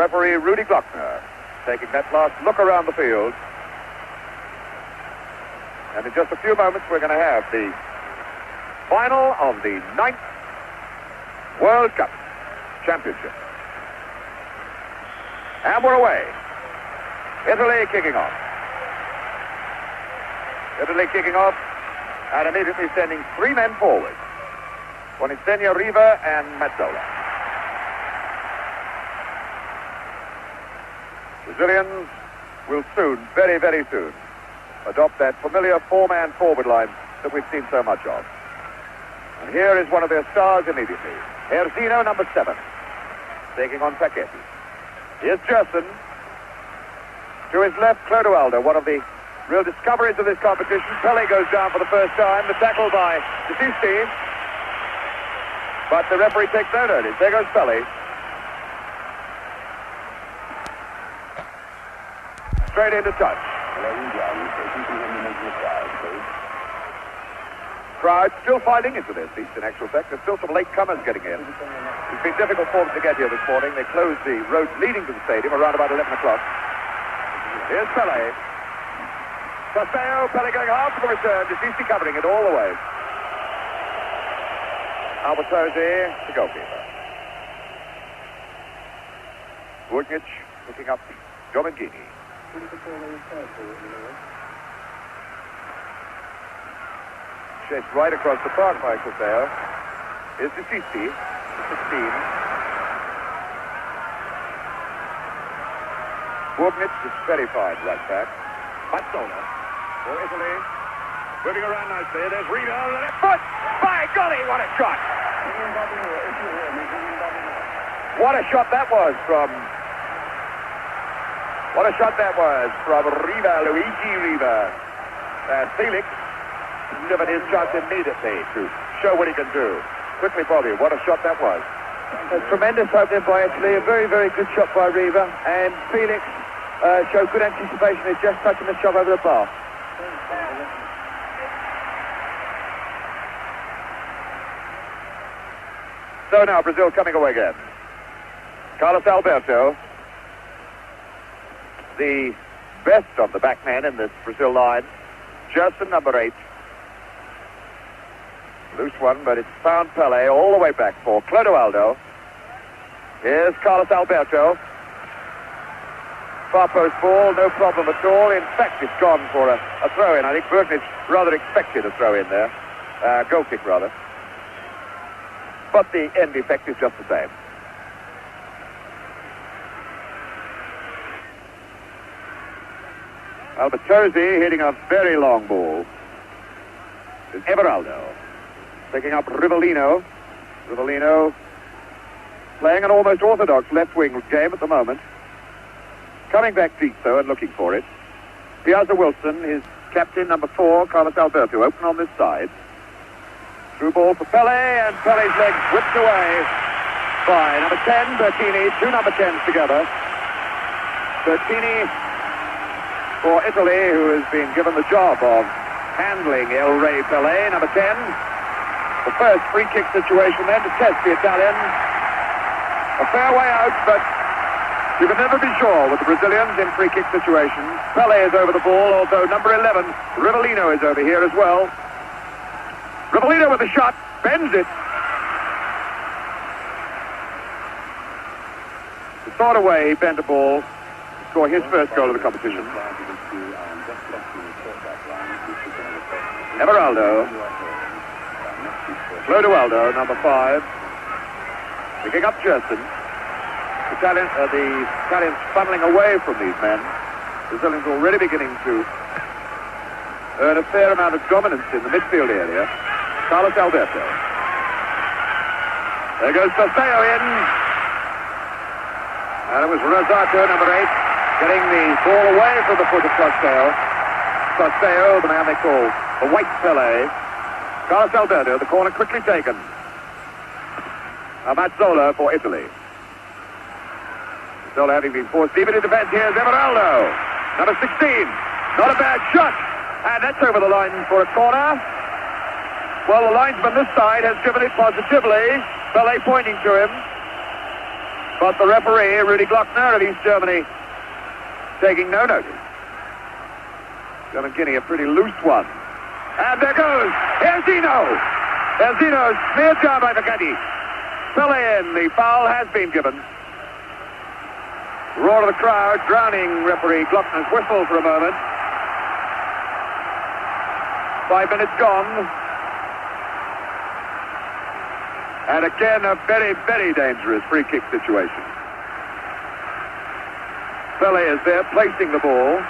referee Rudy Glockner taking that last look around the field. And in just a few moments, we're going to have the final of the 9th World Cup Championship. And we're away. Italy kicking off. Italy kicking off and immediately sending 3 men forward. Boninsegna, Riva, and Mazzola. Brazilians will soon, very, very soon, adopt that familiar 4-man forward line that we've seen so much of. And here is one of their stars immediately. Erzino, number 7, taking on Paquetti. Here's Gerson. To his left, Clodoaldo, one of the real discoveries of this competition. Pele goes down for the first time. The tackle by Desisti. But the referee takes no notice. There goes Pele. Straight into touch. Crowd still filing into their seats, in actual fact. There's still some late comers getting in. It's been difficult for them to get here this morning. They closed the road leading to the stadium around about 11 o'clock. Here's Pele. Sosteo, Pele going hard for the return. Desisti covering it all the way. Albertosi, the goalkeeper. Vujnic picking up Domengini. Chased right across the park by Sosteo. Here's Desisti, 16. Vujnic is very fine right back. Mazzola for Italy. Moving around nicely. There's Riva on the left foot. By golly, what a shot! What a shot that was from... What a shot that was from Riva, Luigi Riva. And Felix delivered his shot immediately to show what he can do. Quickly, Bobby, what a shot that was. A tremendous opening by Italy. A very, very good shot by Riva. And Felix showed good anticipation. He's just touching the shot over the bar. So now Brazil coming away again. Carlos Alberto, the best of the backmen in this Brazil line. Gerson, number 8. Loose one, but it's found Pele all the way back for Clodoaldo. Here's Carlos Alberto. Far post ball, no problem at all. In fact, it's gone for a throw-in. I think Vujnic rather expected a throw-in there. Goal kick, rather. But the end effect is just the same. Albertosi hitting a very long ball. It's Everaldo picking up Rivellino. Rivellino playing an almost orthodox left-wing game at the moment. Coming back deep, though, and looking for it. Piazza Wilson, his captain, number 4, Carlos Alberto, open on this side. Through ball for Pele, and Pele's leg whipped away by number 10, Bertini. 2 number 10s together. Bertini for Italy, who has been given the job of handling El Rey Pele, number 10. The first free kick situation then to test the Italian. A fair way out, but you can never be sure with the Brazilians in free kick situations. Pele is over the ball, although number 11, Rivellino, is over here as well. Rivellino with a shot, bends it. The sort of way he bent the ball to score his first goal of the competition. Everaldo. Clodoaldo, number 5. Picking up Gerson. The Italians funneling away from these men. Brazilians already beginning to earn a fair amount of dominance in the midfield area. Carlos Alberto. There goes Sosteo in. And it was Rosato, number 8, getting the ball away from the foot of Sosteo. Sosteo, the man they call the White Pele. Carlos Alberto, the corner quickly taken. Mazzola for Italy. Mazzola having been forced deep into defense. Here's Everaldo, number 16. Not a bad shot. And that's over the line for a corner. Well, the linesman this side has given it positively. Pele pointing to him. But the referee, Rudy Glockner of East Germany, taking no notice. German Guinea, a pretty loose one. And there goes! Here's Zeno! There's Zeno, smeared down by Vakati. Pele in, the foul has been given. Roar of the crowd, drowning referee Glockner's whistle for a moment. 5 minutes gone. And again, a very, very dangerous free kick situation. Pele is there, placing the ball.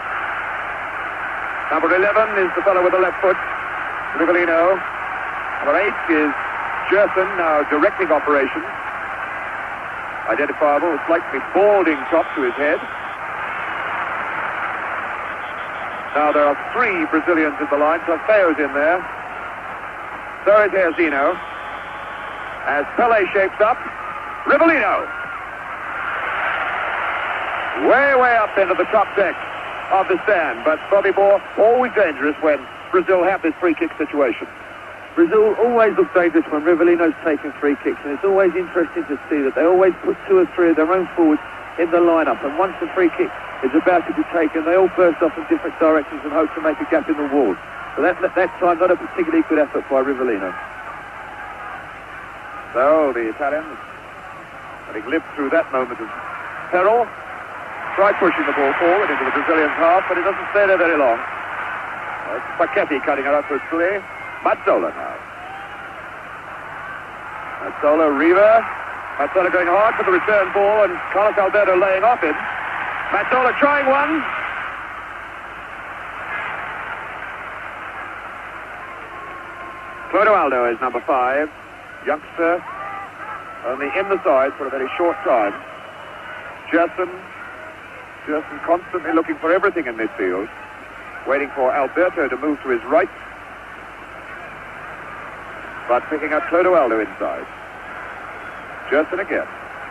Number 11 is the fellow with the left foot, Rivellino. Number 8 is Jerson, now directing operations. Identifiable, a slightly balding top to his head. Now there are 3 Brazilians in the line, plus Theo's in there. So is Herzino. As Pele shapes up, Rivellino. Way up into the top deck of the stand. But Bobby Moore, always dangerous when Brazil have this free kick situation. Brazil always look dangerous when Rivellino's taking free kicks, and it's always interesting to see that they always put 2 or 3 of their own forwards in the lineup, and once the free kick is about to be taken, they all burst off in different directions and hope to make a gap in the wall. But that time, not a particularly good effort by Rivellino. So the Italians, having lived through that moment of peril, try pushing the ball forward into the Brazilians' half, but it doesn't stay there very long. It's Paquetti cutting it up for Sully. Mazzola now. Mazzola, Riva. Mazzola going hard for the return ball, and Carlos Alberto laying off him. Mazzola trying one. Clodoaldo is number 5. Youngster, only in the side for a very short time. Jerson constantly looking for everything in midfield, waiting for Alberto to move to his right, but picking up Clodoaldo inside. Jerson again.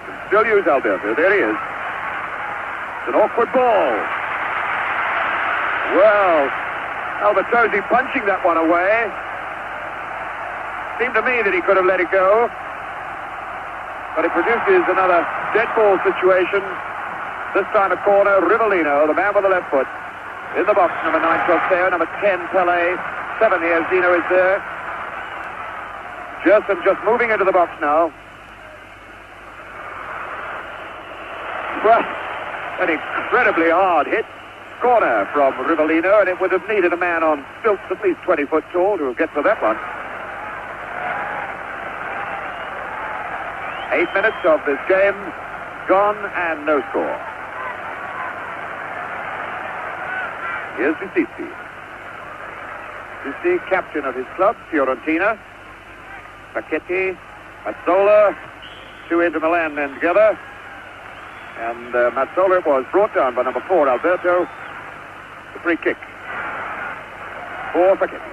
Can still use Alberto. There he is. It's an awkward ball. Well, Albertosi punching that one away. Seemed to me that he could have let it go, but it produces another dead ball situation. This time a corner. Rivellino, the man with the left foot, in the box. Number 9, Trosteo. Number 10, Pele. 7 here. Zeno is there. Jerson just moving into the box now. Well, an incredibly hard hit. Corner from Rivellino, and it would have needed a man on stilts at least 20 foot tall to get to that one. 8 minutes of this game gone and no score. Here's Disisti. Disisti, captain of his club, Fiorentina. Paquetti, Mazzola, 2 into Milan then together. And Mazzola was brought down by number 4, Alberto. The free kick for Paquetti.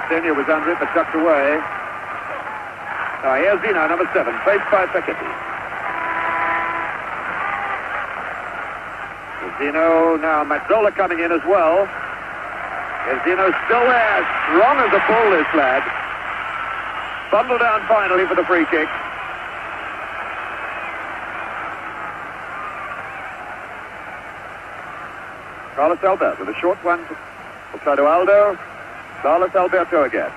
Senior was under it, but tucked away. Now here's Zeno, number 7, faced by Paquetti. Zeno, now Mazzola coming in as well. Zeno still there, strong as a bull, this lad. Bundled down finally for the free kick. Carlos Alberto with a short one for Clodoaldo. Carlos Alberto again.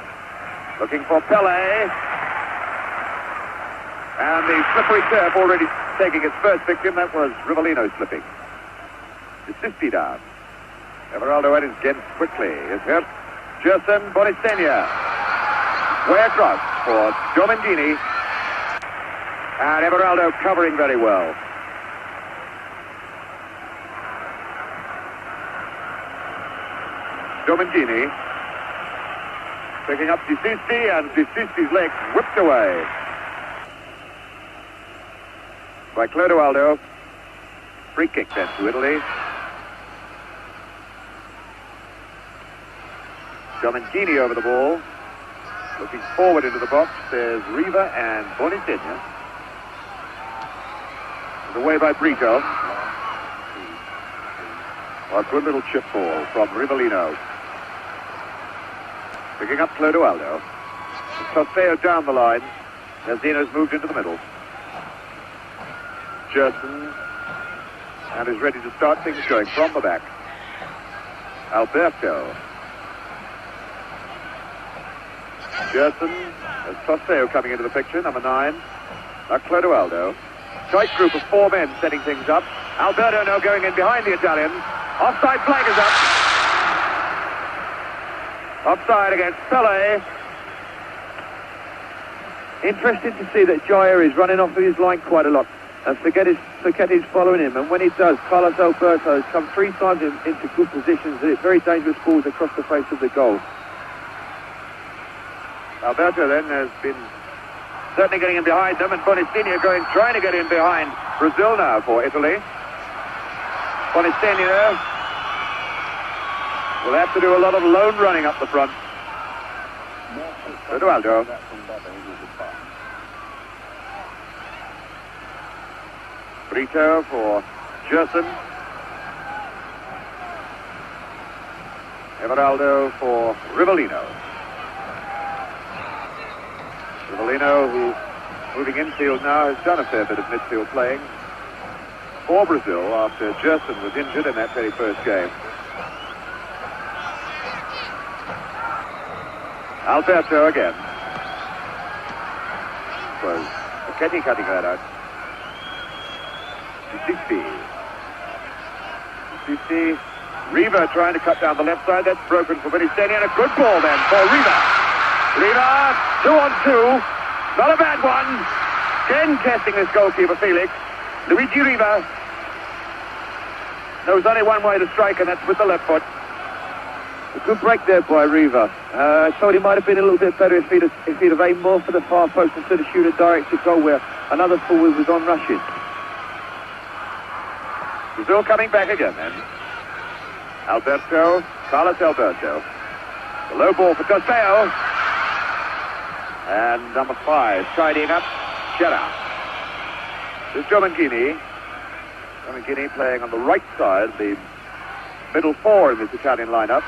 Looking for Pele. And the slippery turf already taking its first victim. That was Rivellino slipping. Disisti down. Everaldo at his again quickly. Is hurt. Jerson, Bonisenia. Way across for Domengini. And Everaldo covering very well. Domengini. Picking up Disisti, and Disisti's leg whipped away by Clodoaldo. Free kick then to Italy. Domengini over the ball. Looking forward into the box. There's Riva and Bonisenia. Away by Brito. A good little chip ball from Rivellino. Picking up Clodoaldo. Tosfeo down the line. Zeno's moved into the middle. Gerson. And is ready to start things going from the back. Alberto. Gerson. There's Tosfeo coming into the picture, number 9. Now Clodoaldo. Tight group of 4 men setting things up. Alberto now going in behind the Italians. Offside flag is up. Offside against Pele. Interesting to see that Jair is running off of his line quite a lot. And Forgetti's following him. And when he does, Carlos Alberto has come 3 times into good positions. Very dangerous balls across the face of the goal. Alberto then has been certainly getting in behind them, and Bonistinha trying to get in behind Brazil now for Italy. Bonistinha will have to do a lot of lone running up the front. Clodoaldo. Brito for Gerson. Everaldo for Rivellino. Rivellino, who's moving infield now, has done a fair bit of midfield playing for Brazil after Gerson was injured in that very first game. Alberto again. Was Forgetti cutting that out. Sissi. Riva trying to cut down the left side. That's broken for Bonistinha, and a good ball then for Riva. Riva, 2-on-2. Not a bad one. Again testing this goalkeeper, Felix. Luigi Riva. There's only one way to strike, and that's with the left foot. A good break there by Riva. I thought he might have been a little bit better if he'd have aimed more for the far post instead of shoot a direct goal where another forward was on rushing. Brazil coming back again then. Alberto, Carlos Alberto. The low ball for Tosfeo. And number 5 tidying up, Gerard. There's Domangini. Domangini playing on the right side, the middle 4 in this Italian lineup.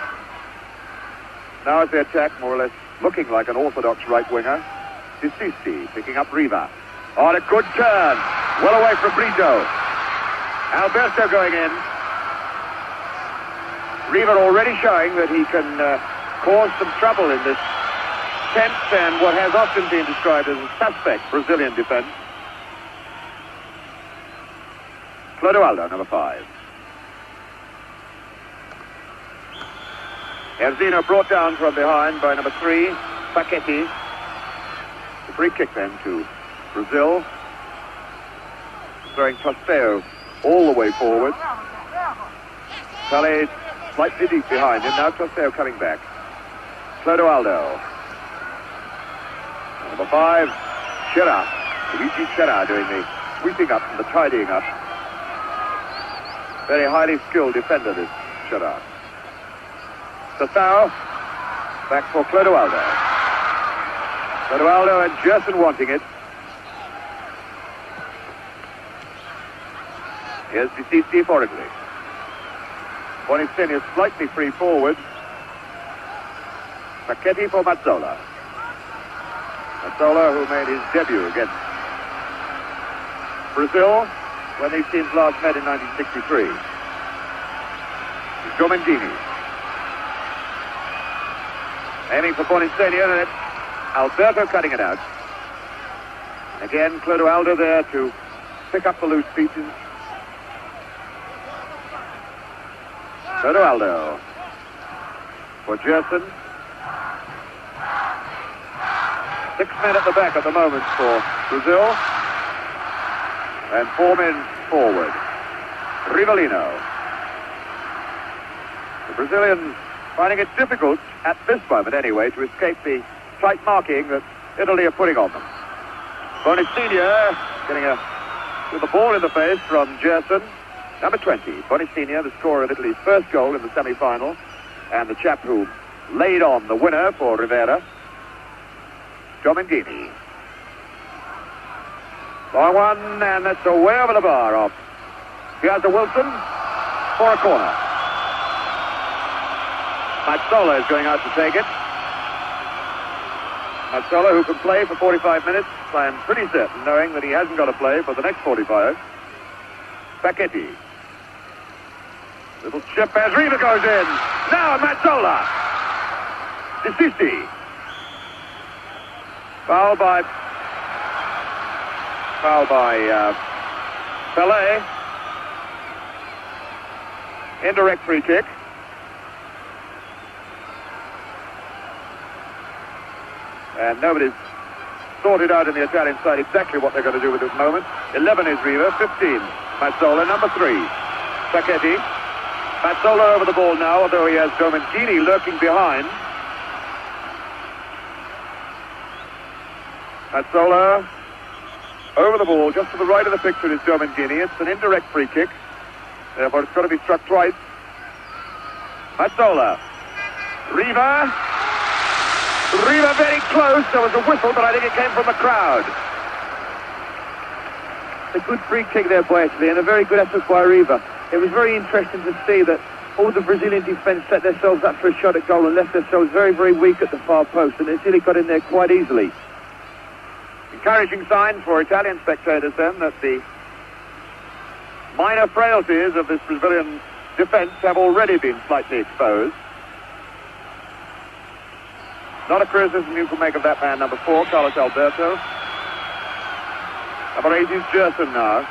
Now as they attack, more or less looking like an orthodox right winger. Sissi picking up Riva. On a good turn. Well away from Brito. Alberto going in. Riva already showing that he can cause some trouble in this tense and what has often been described as a suspect Brazilian defense. Clodoaldo, number 5. Erzino brought down from behind by number 3, Forgetti. The free kick then to Brazil. Throwing Tosfeo all the way forward. Pele slightly deep behind him. Now Tosfeo coming back. Clodoaldo. Number 5, Gerard. Luigi Gerard doing the sweeping up and the tidying up. Very highly skilled defender, this Gerard. Sasao. Back for Clodoaldo. Clodoaldo and Gerson wanting it. Here's Sissi for Italy. Bonistinha slightly free forward. Forgetti for Mazzola. Mazzola, who made his debut against Brazil when these teams last met in 1963. Domangini. Aiming for Bonistinha, and it's Alberto cutting it out. Again, Clodoaldo there to pick up the loose pieces. Clodoaldo for Gerson. 6 men at the back at the moment for Brazil. And 4 men forward. Rivellino. The Brazilians finding it difficult, at this moment anyway, to escape the tight marking that Italy are putting on them. Bonistinha getting with the ball in the face from Gerson. Number 20, Bonistinha, the scorer of Italy's first goal in the semi-final, and the chap who laid on the winner for Rivera. Domangini. Long one, and that's way over the bar off. Here's a Wilson for a corner. Mazzola is going out to take it. Mazzola, who can play for 45 minutes, I am pretty certain, knowing that he hasn't got to play for the next 45. Facchetti. Little chip as Riva goes in. Now Mazzola. Disisti. Foul by Pelé. Indirect free kick. And nobody's sorted out in the Italian side exactly what they're going to do with this moment. 11 is Riva, 15. Mazzola, number 3. Facchetti. Mazzola over the ball now, although he has Domengini lurking behind. Mazzola over the ball, just to the right of the picture is Domengini. It's an indirect free kick. Therefore, it's got to be struck twice. Mazzola. Riva. Riva very close. There was a whistle, but I think it came from the crowd. A good free kick there, boy, actually, and a very good effort by Riva. It was very interesting to see that all the Brazilian defence set themselves up for a shot at goal and left themselves very, very weak at the far post, and Italy got in there quite easily. Encouraging sign for Italian spectators, then, that the minor frailties of this Brazilian defence have already been slightly exposed. Not a criticism you can make of that man, number 4, Carlos Alberto. Number 8 is Gerson now.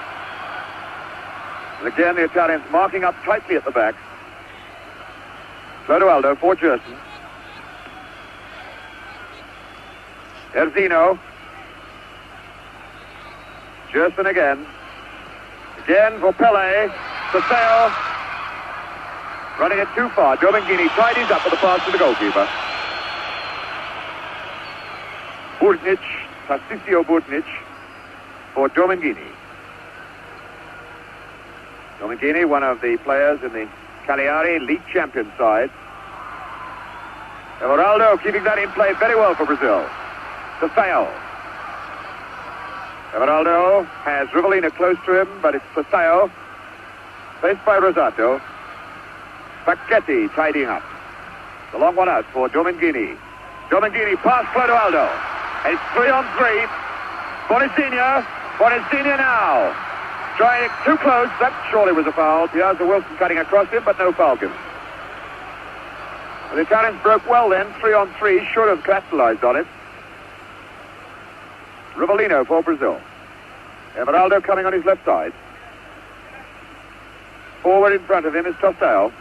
And again, the Italians marking up tightly at the back. Clodoaldo for Gerson. Erzino. Gerson again. Again for Pelé. Saseo. Running it too far. Domengini tidies up with the pass to the goalkeeper. Burtnic, Tarcisio Burtnic for Domengini. Domengini, one of the players in the Cagliari league champion side. Everaldo keeping that in play very well for Brazil. Saseo. Everaldo has Rivellino close to him, but it's Saseo. Faced by Rosato. Facchetti tidying up. The long one out for Domengini. Domengini past Clodoaldo. It's 3-on-3. Bonazzini now. Trying it too close. That surely was a foul. Piazza Wilson cutting across him, but no foul given. The Italians broke well then. 3-on-3. Should have capitalized on it. Rivellino for Brazil. Everaldo coming on his left side. Forward in front of him is Tostao.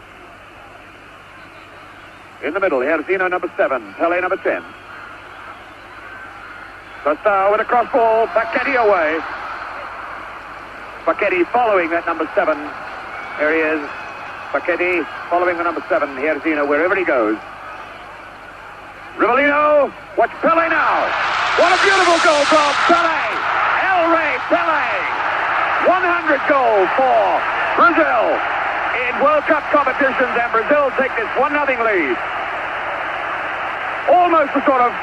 In the middle, Erzino, number 7. Pelé, number 10. Tostao with a cross ball. Facchetti away. Facchetti following that number 7. There he is. Facchetti following the number 7. Erzino, wherever he goes. Rivellino. Watch Pelé now. What a beautiful goal from Pelé. El Rey Pelé. 100 goal for Brazil in World Cup competitions, and Brazil take this 1-0 lead. Almost the sort of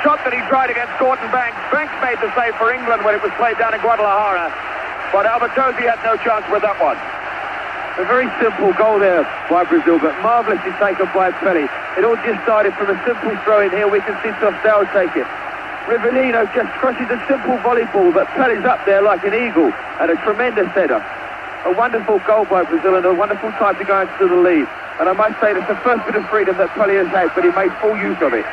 shot that he tried against Gordon Banks. Banks made the save for England when it was played down in Guadalajara, but Albertozzi had no chance with that one. A very simple goal there by Brazil, but marvellously taken by Pelé. It all just started from a simple throw in here. We can see Tostao take it. Rivellino just crushes a simple volleyball, but Pelé's up there like an eagle and a tremendous header. A wonderful goal by Brazil and a wonderful time to go into the lead. And I must say, that's the first bit of freedom that Pelé has had, but he made full use of it.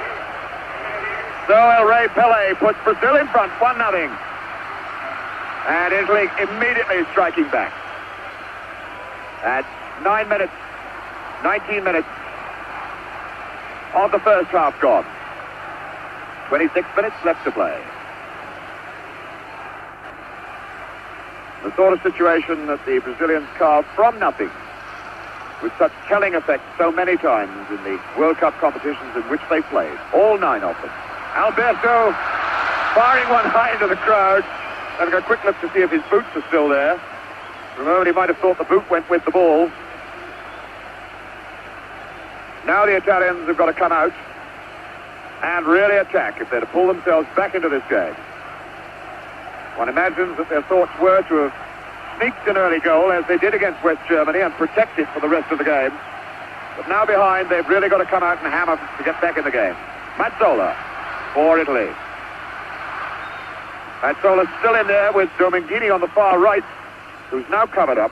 So El Rey Pelé puts Brazil in front, 1-0. And Italy immediately striking back. At 19 minutes of the first half gone. 26 minutes left to play. The sort of situation that the Brazilians carved from nothing with such telling effect so many times in the World Cup competitions in which they played. All 9 of them. Alberto firing one high into the crowd. Having a quick look to see if his boots are still there. For a moment he might have thought the boot went with the ball. Now the Italians have got to come out and really attack if they're to pull themselves back into this game. One imagines that their thoughts were to have sneaked an early goal as they did against West Germany and protect it for the rest of the game. But now behind, they've really got to come out and hammer to get back in the game. Mazzola. for Italy. Mazzola's still in there with Domingini on the far right, who's now covered up.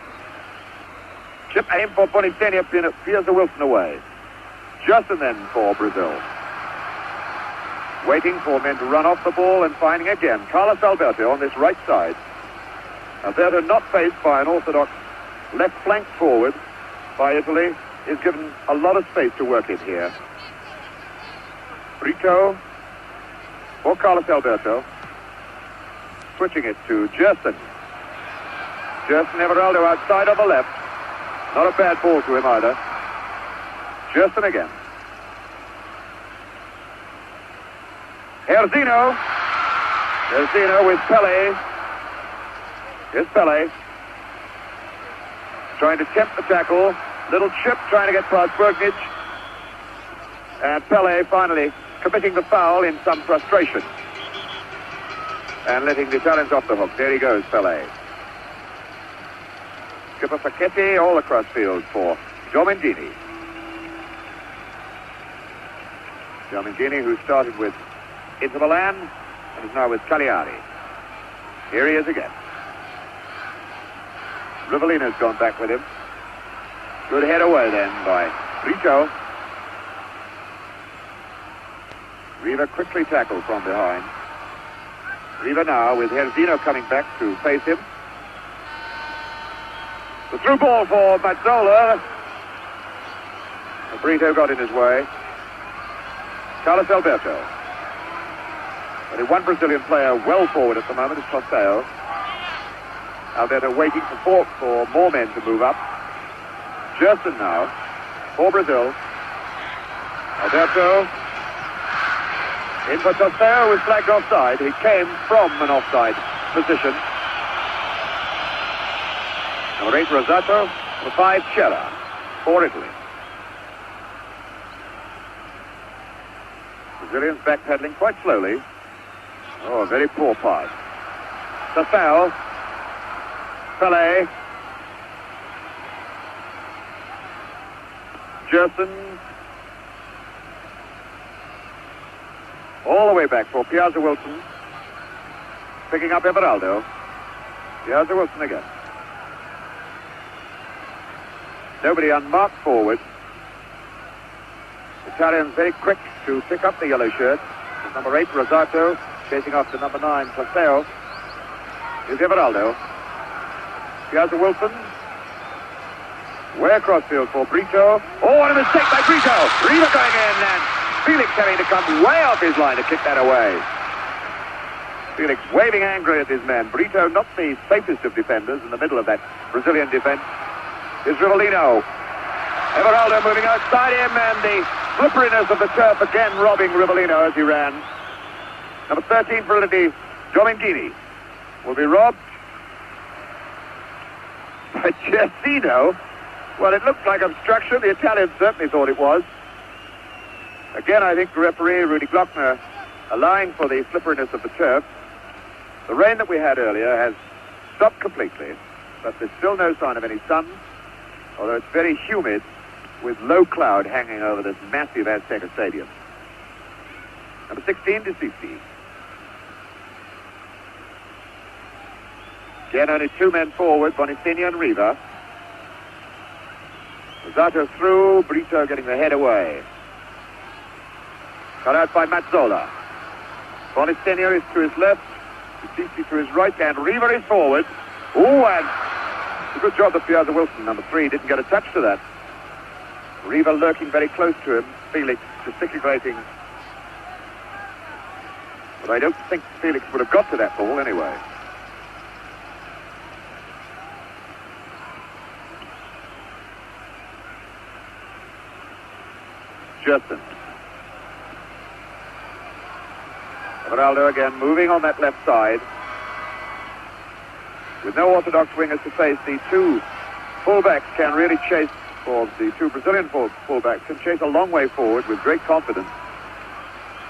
Chip aim for Bonifenia, Piazza Wilson away. Justin then for Brazil. Waiting for men to run off the ball and finding again Carlos Alberto on this right side. Alberto not faced by an orthodox left flank forward by Italy, is given a lot of space to work in here. Brito for Carlos Alberto. Switching it to Gerson. Gerson Everaldo outside on the left. Not a bad ball to him either. Gerson again. Herzino. Herzino with Pele. Here's Pele. Trying to tempt the tackle. Little chip trying to get past Bergnich. And Pele finally committing the foul in some frustration. And letting the Italians off the hook. There he goes, Pele. Skipper Facchetti all across field for Domingini. Domingini, who started with Inter Milan and is now with Cagliari. Here he is again. Rivellino's gone back with him. Good head away then by Brito. Riva quickly tackled from behind. Riva now with Herzino coming back to face him. The through ball for Mazzola. Brito got in his way. Carlos Alberto. Only one Brazilian player well forward at the moment is Tostao. Alberto waiting for more men to move up. Gerson now for Brazil. Alberto in for Tostao, was flagged offside. He came from an offside position. Number 8 Rosato, number 5 Cera for Italy. Brazilians backpedaling quite slowly. Oh, a very poor pass. Tostao. Pele. Gerson. All the way back for Piazza Wilson. Picking up Everaldo. Piazza Wilson again. Nobody unmarked forward. Italians very quick to pick up the yellow shirt. With number 8 Rosato chasing after number 9 Tostao. Here's Everaldo. Piazza Wilson. Way across field for Brito. Oh, what a mistake by Brito. Riva going in and Felix having to come way off his line to kick that away. Felix waving angrily at his man. Brito not the safest of defenders in the middle of that Brazilian defense. Here's Rivellino. Everaldo moving outside him and the slipperiness of the turf again robbing Rivellino as he ran. Number 13 for Italy, Domingini, will be robbed. But Gersino, well, it looked like obstruction. The Italians certainly thought it was. Again, I think the referee, Rudy Glockner, allowing for the slipperiness of the turf. The rain that we had earlier has stopped completely, but there's still no sign of any sun, although it's very humid with low cloud hanging over this massive Azteca Stadium. Number 16, DeCici. Again, only 2 men forward, Bonifenia and Riva. Rosato through, Brito getting the head away. Cut out by Mazzola. Bonifenia is to his left, DeCici to his right, and Riva is forward. Oh, and a good job that Piazza Wilson, number 3, didn't get a touch to that. Riva lurking very close to him, Felix gesticulating. But I don't think Felix would have got to that ball anyway. Gerson. Everaldo again moving on that left side. With no orthodox wingers to face, the 2 fullbacks can really chase, or the 2 Brazilian fullbacks can chase a long way forward with great confidence.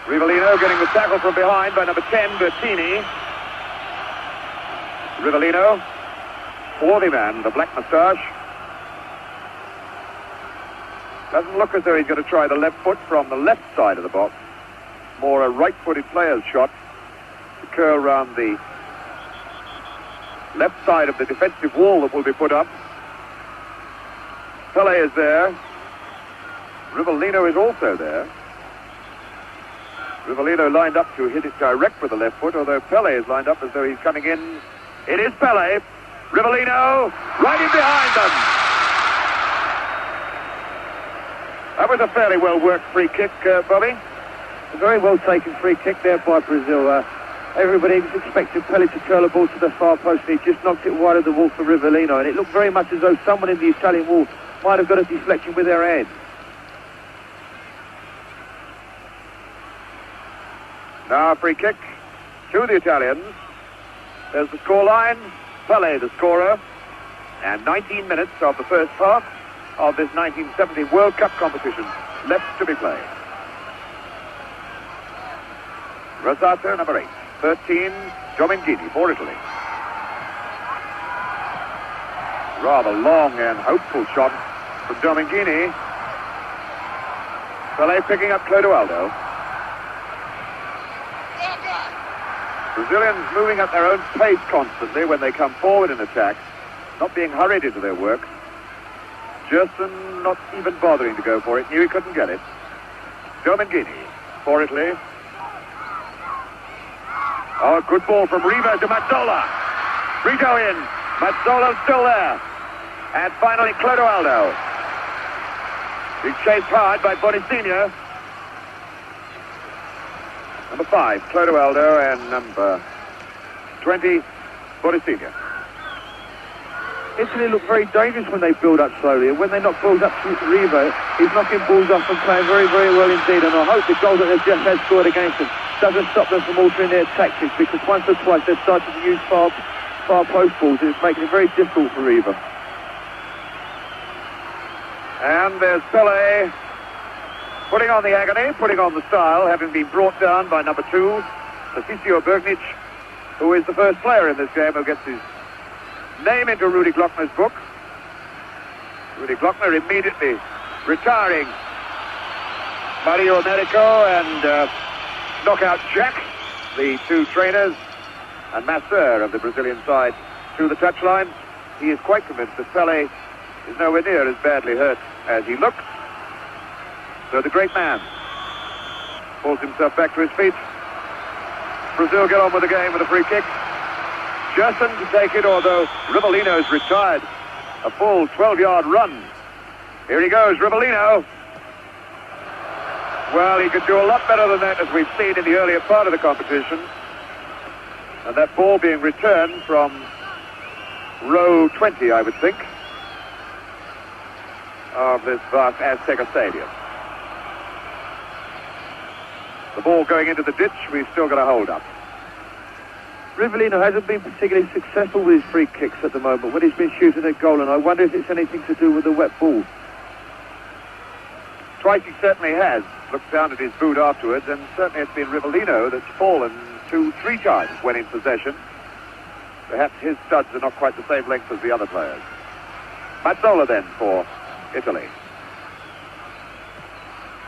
Rivellino getting the tackle from behind by number 10, Bertini. Rivellino, swarthy man, the black moustache. Doesn't look as though he's going to try the left foot from the left side of the box. more a right-footed player's shot to curl round the left side of the defensive wall that will be put up. Pele is there. Rivellino is also there. Rivellino lined up to hit it direct with the left foot, although Pele is lined up as though he's coming in. It is Pele. Rivellino right in behind them. That was a fairly well-worked free kick, Bobby. A very well-taken free kick there by Brazil. Everybody was expecting Pele to curl a ball to the far post, and he just knocked it wide of the wall for Rivellino, and it looked very much as though someone in the Italian wall might have got a deflection with their head. Now a free kick to the Italians. There's the scoreline. Pele, the scorer. And 19 minutes of the first half of this 1970 World Cup competition left to be played. Rosato, number 8. 13, Giomenghini for Italy. Rather long and hopeful shot from Giomenghini. Pele picking up Clodoaldo. Brazilians moving at their own pace constantly when they come forward in attack, not being hurried into their work. Gerson not even bothering to go for it, knew he couldn't get it. Giomenghini for Italy. Oh, good ball from Riva to Mazzola. Brito in. Mazzola's still there. And finally Clodoaldo. He's chased hard by Bonicinho. Number 5, Clodoaldo, and number 20, Bonicinho. Italy look very dangerous when they build up slowly, and when they knock balls up to Riva, he's knocking balls off and playing very, very well indeed. And I hope the goal that they've just had scored against them doesn't stop them from altering their tactics, because once or twice they've started to use far post balls, and it's making it very difficult for Riva. And there's Pele putting on the agony, putting on the style, having been brought down by number 2, Tassisio Bergnic, who is the first player in this game who gets his name into Rudy Glockner's book. Rudy Glockner immediately retiring Mario Americo and Knockout Jack, the 2 trainers, and Masseur of the Brazilian side to the touchline. He is quite convinced that Pele is nowhere near as badly hurt as he looks. So the great man pulls himself back to his feet. Brazil get on with the game with a free kick. Gerson to take it, although Rivellino's retired a full 12-yard run. Here he goes, Rivellino. Well, he could do a lot better than that, as we've seen in the earlier part of the competition. And that ball being returned from row 20, I would think, of this vast Azteca Stadium. The ball going into the ditch, we've still got a hold up. Rivellino hasn't been particularly successful with his free kicks at the moment when he's been shooting at goal, and I wonder if it's anything to do with the wet ball. Twice he certainly has looked down at his boot afterwards, and certainly it's been Rivellino that's fallen 2-3 times when in possession. Perhaps his studs are not quite the same length as the other players. Mazzola then for Italy.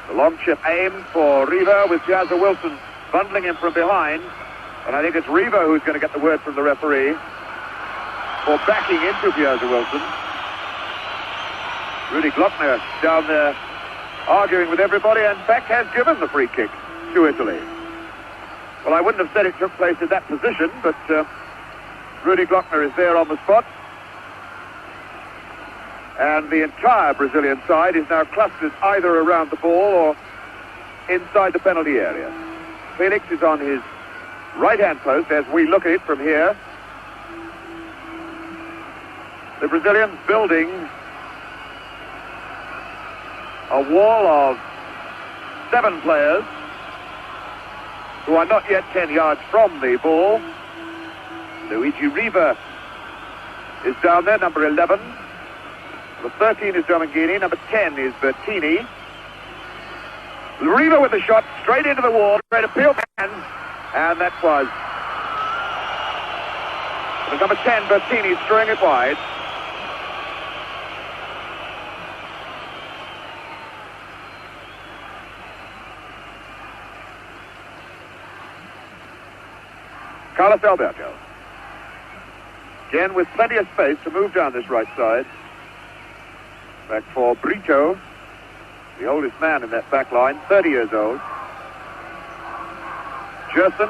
The long chip aimed for Riva, with Piazza Wilson bundling him from behind. And I think it's Riva who's going to get the word from the referee for backing into Piazza Wilson. Rudy Glockner down there arguing with everybody, and in fact has given the free kick to Italy. Well, I wouldn't have said it took place in that position, but Rudy Glockner is there on the spot. And the entire Brazilian side is now clustered either around the ball or inside the penalty area. Felix is on his right-hand post as we look at it from here. The Brazilians building a wall of 7 players who are not yet 10 yards from the ball. Luigi Riva is down there, number 11. Number 13 is Giomenghini. Number 10 is Bertini. Riva with the shot straight into the wall, straight to peel hands, and that was number 10, Bertini, throwing it wide. Carlos Alberto. Again with plenty of space to move down this right side. Back for Brito, the oldest man in that back line, 30 years old. Jerson.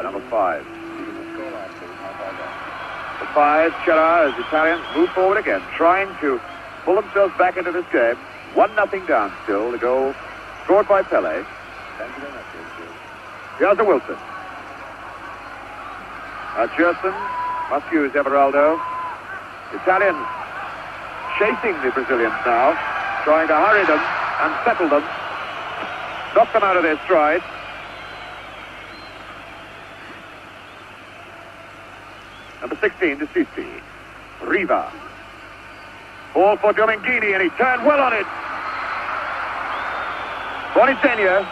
Number 5. The 5, Chera, as Italians move forward again, trying to pull themselves back into this game. 1-0 down still. The goal scored by Pele. Here's a Wilson. Jerson must use Everaldo. Italians chasing the Brazilians now, trying to hurry them, unsettle them, knock them out of their stride. Number 16, Decisi. Riva. Ball for Dominguini, and he turned well on it. Bonitenia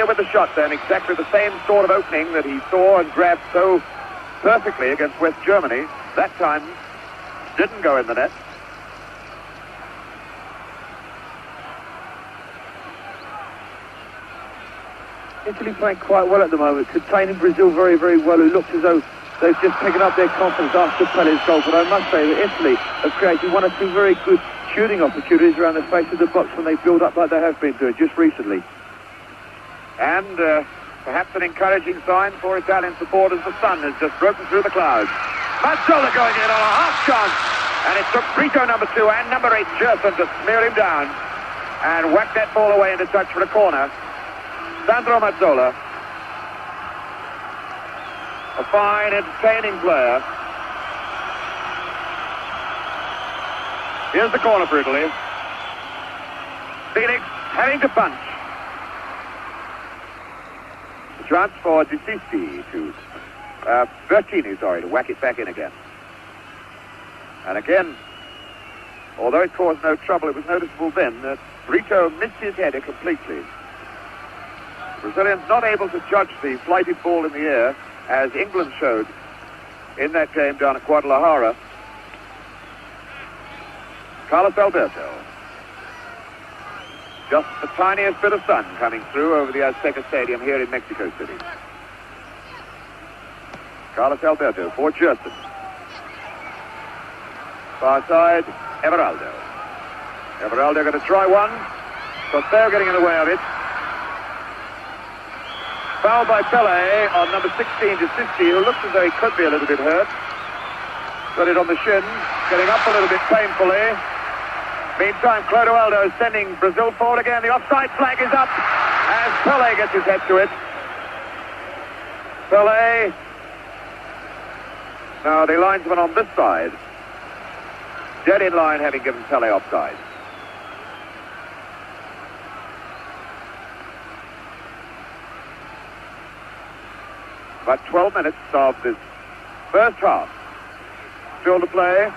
with the shot then, exactly the same sort of opening that he saw and grabbed so perfectly against West Germany. That time didn't go in the net. Italy playing quite well at the moment, containing Brazil very, very well, who looks as though they've just picking up their confidence after Pele's goal. But I must say that Italy have created one or two very good shooting opportunities around the face of the box when they build up like they have been doing just recently. And perhaps an encouraging sign for Italian supporters. The sun has just broken through the clouds. Mazzola going in on a half chance. And it took Brito, number 2, and number 8, Jerson, to smear him down and whack that ball away into touch for a corner. Sandro Mazzola, a fine, entertaining player. Here's the corner for Italy. Felix having to punch. The chance for Decisi to Bertini, to whack it back in again. And again, although it caused no trouble, it was noticeable then that Brito missed his header completely. The Brazilians not able to judge the flighted ball in the air, as England showed in that game down at Guadalajara. Carlos Alberto. Just the tiniest bit of sun coming through over the Azteca Stadium here in Mexico City. Carlos Alberto for Jerson. Far side, Everaldo. Everaldo going to try one. Costeo getting in the way of it. Foul by Pele on number 16, Decisi, who looks as though he could be a little bit hurt. Got it on the shin, getting up a little bit painfully. Meantime, Clodoaldo is sending Brazil forward again. The offside flag is up as Pele gets his head to it. Pele. Now the linesman on this side, dead in line, having given Pele offside. About 12 minutes of this first half still to play.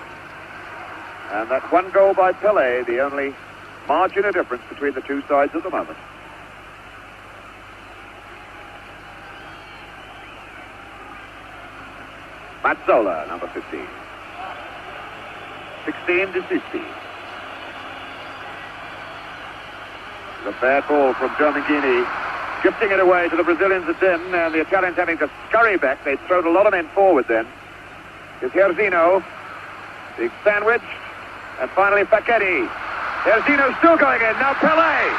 And that one goal by Pele, the only margin of difference between the two sides at the moment. Mazzola, number 15. 16, Decisi. The bad ball from Dominguini, gifting it away to the Brazilians again, and the Italians having to scurry back. They'd thrown a lot of men forward then. It's Herzino, big sandwich, and finally Facchetti. Herzino still going in, now Pele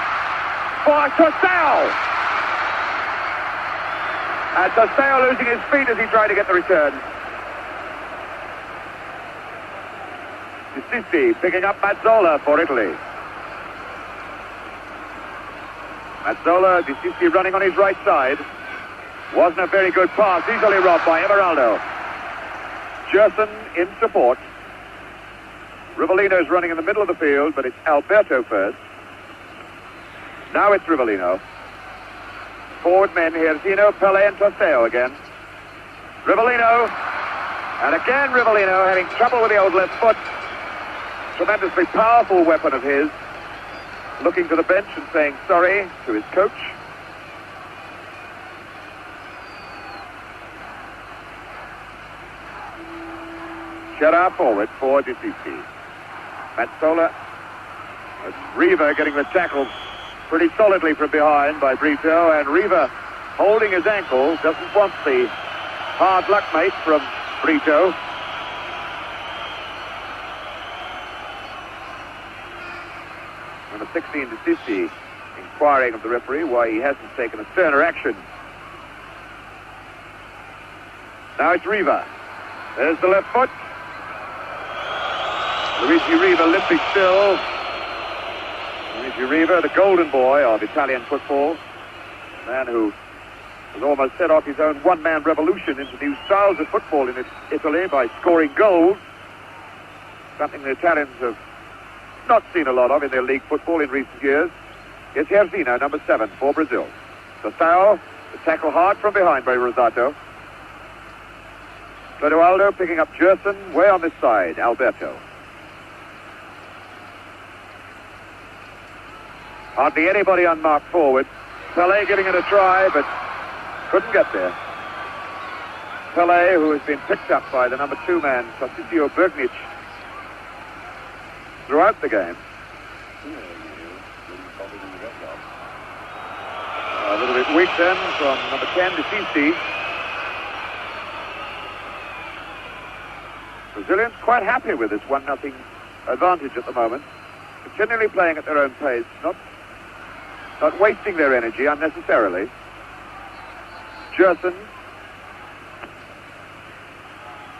for Costeo. And Costeo losing his feet as he tried to get the return. Decisi picking up Mazzola for Italy. Mazzola, Decisi running on his right side. Wasn't a very good pass, easily robbed by Everaldo. Jerson in support. Rivellino's running in the middle of the field, but it's Alberto first. Now it's Rivellino. Forward men here, Zino, Pele and Costeo again. Rivellino. And again Rivellino having trouble with the old left foot. Tremendously powerful weapon of his. Looking to the bench and saying sorry to his coach. Chera forward for Decisi. Mazzola. Riva getting the tackle pretty solidly from behind by Brito, and Riva holding his ankle, doesn't want the hard luck mate from Brito. Number 16 to 50, inquiring of the referee why he hasn't taken a sterner action. Now it's Riva. There's the left foot. Luigi Riva limping still. Luigi Riva, the golden boy of Italian football. A man who has almost set off his own one-man revolution into new styles of football in Italy by scoring goals. Something the Italians have not seen a lot of in their league football in recent years. It's Herzino, number 7 for Brazil. Sestao, the tackle hard from behind by Rosato. Clodoaldo picking up Gerson, way on this side, Alberto. Hardly anybody unmarked forward. Pelé giving it a try, but couldn't get there. Pelé, who has been picked up by the number 2 man, Tarcisio Bergnic, throughout the game. A little bit weak then from number 10 to Cici. Brazilians quite happy with this 1-0 advantage at the moment. Continually playing at their own pace, not wasting their energy unnecessarily. Gerson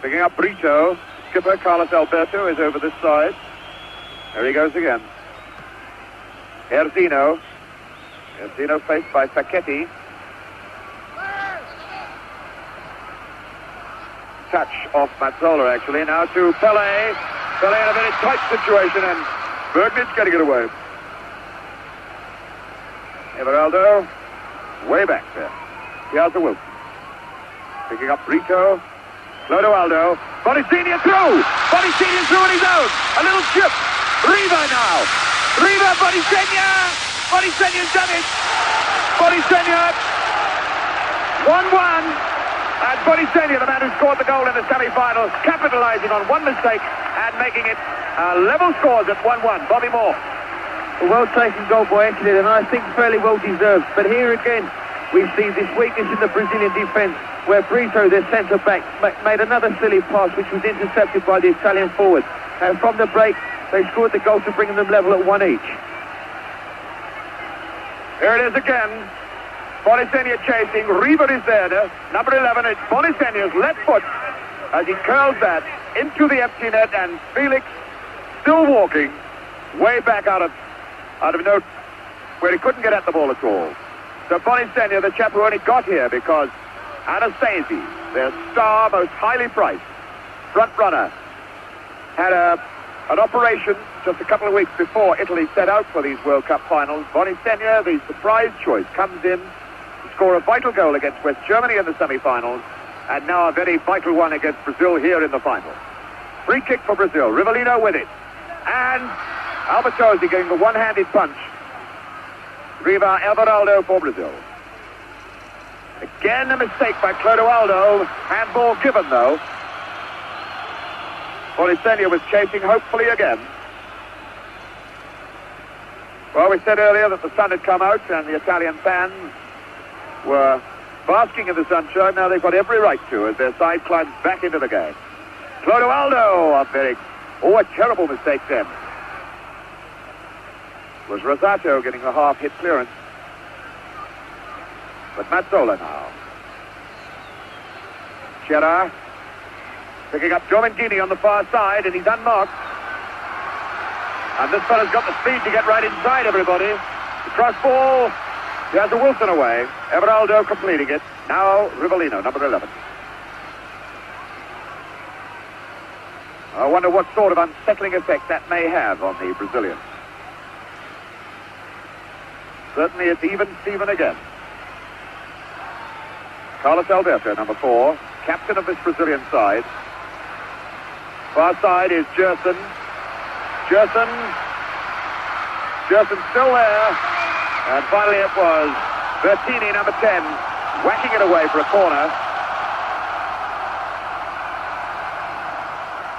picking up Brito. Skipper Carlos Alberto is over this side. There he goes again. Herzino. Herzino faced by Facchetti. Touch off Mazzola, actually. Now to Pelé. Pelé in a very tight situation, and Bergnic getting it away. Everaldo, way back there. Piazza Wilson. Picking up Brito. Clodoaldo. Bonicini through! Bonicini through on his own! A little chip! Riva now! Riva, Bonicenia! Bonicenia's done it! Bonicenia! 1-1. And Bonicenia, the man who scored the goal in the semi-finals, capitalizing on one mistake and making it level scores at 1-1. Bobby Moore. A well-taken goal by Italy, and I think fairly well-deserved. But here again, we see this weakness in the Brazilian defence, where Brito, their centre-back, made another silly pass, which was intercepted by the Italian forward. And from the break, they scored the goal to bring them level at 1 each. Here it is again. Bonicenia chasing. Riva is there. Number 11, it's Bonicenia's left foot as he curls that into the empty net, and Felix still walking way back out of note where he couldn't get at the ball at all. So Bonicenia, the chap who only got here because Anastasi, their star, most highly priced front runner, had an operation just a couple of weeks before Italy set out for these World Cup finals. Bonicenia, the surprise choice, comes in to score a vital goal against West Germany in the semi-finals, and now a very vital one against Brazil here in the final. Free kick for Brazil. Rivellino with it. And Albertosi getting the one-handed punch. Riva Everaldo for Brazil. Again a mistake by Clodoaldo. Handball given though. Bonicenia was chasing hopefully again. Well, we said earlier that the sun had come out and the Italian fans were basking in the sunshine. Now they've got every right to as their side climbs back into the game. Clodoaldo, a terrible mistake then. Was Rosato getting a half-hit clearance. But Mazzola now. Chera picking up Domengini on the far side, and he's unmarked. And this fella's got the speed to get right inside everybody. The cross ball. He has a Wilson away. Everaldo completing it. Now Rivellino, number 11. I wonder what sort of unsettling effect that may have on the Brazilians. Certainly it's even Steven again. Carlos Alberto, number 4, captain of this Brazilian side. Far side is Gerson. Gerson still there. And finally it was Bertini, number 10, whacking it away for a corner.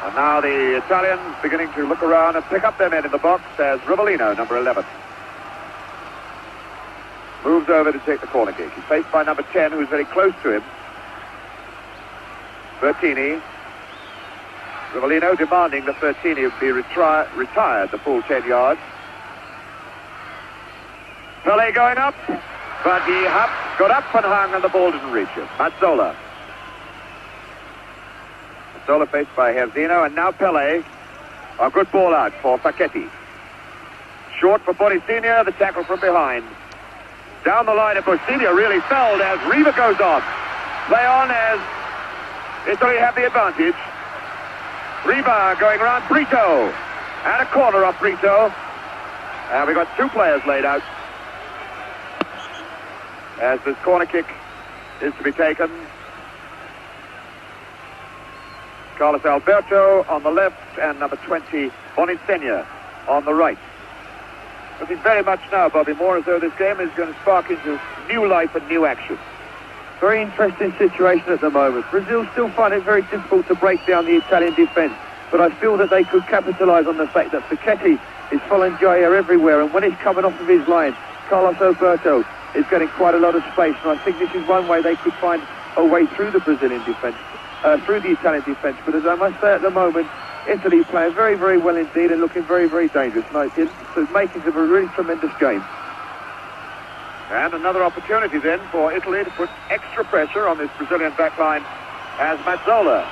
And now the Italians beginning to look around and pick up their men in the box as Rivellino, number 11. moves over to take the corner kick. He's faced by number 10, who's very close to him. Bertini. Rivellino demanding that Bertini be retired the full 10 yards. Pele going up, but he got up and hung and the ball didn't reach him. Mazzola. Mazzola faced by Herzino, and now Pele. A good ball out for Facchetti. Short for Bonicinia, the tackle from behind. Down the line, and Bonicinia really fell as Riva goes on. Play on as Italy have the advantage. Riva going around Brito. And a corner off Brito. And we've got two players laid out. As this corner kick is to be taken. Carlos Alberto on the left and number 20, Bonicinia, on the right. Looking very much now, Bobby Moore, as though this game is going to spark into new life and new action. Very interesting situation at the moment. Brazil still find it very difficult to break down the Italian defence, but I feel that they could capitalise on the fact that Facchetti is following Jair everywhere, and when he's coming off of his line, Carlos Alberto is getting quite a lot of space, and I think this is one way they could find a way through the Brazilian defence, through the Italian defence. But as I must say at the moment, Italy playing very, very well indeed and looking very, very dangerous. No, it's making it a really tremendous game. And another opportunity then for Italy to put extra pressure on this Brazilian backline as Mazzola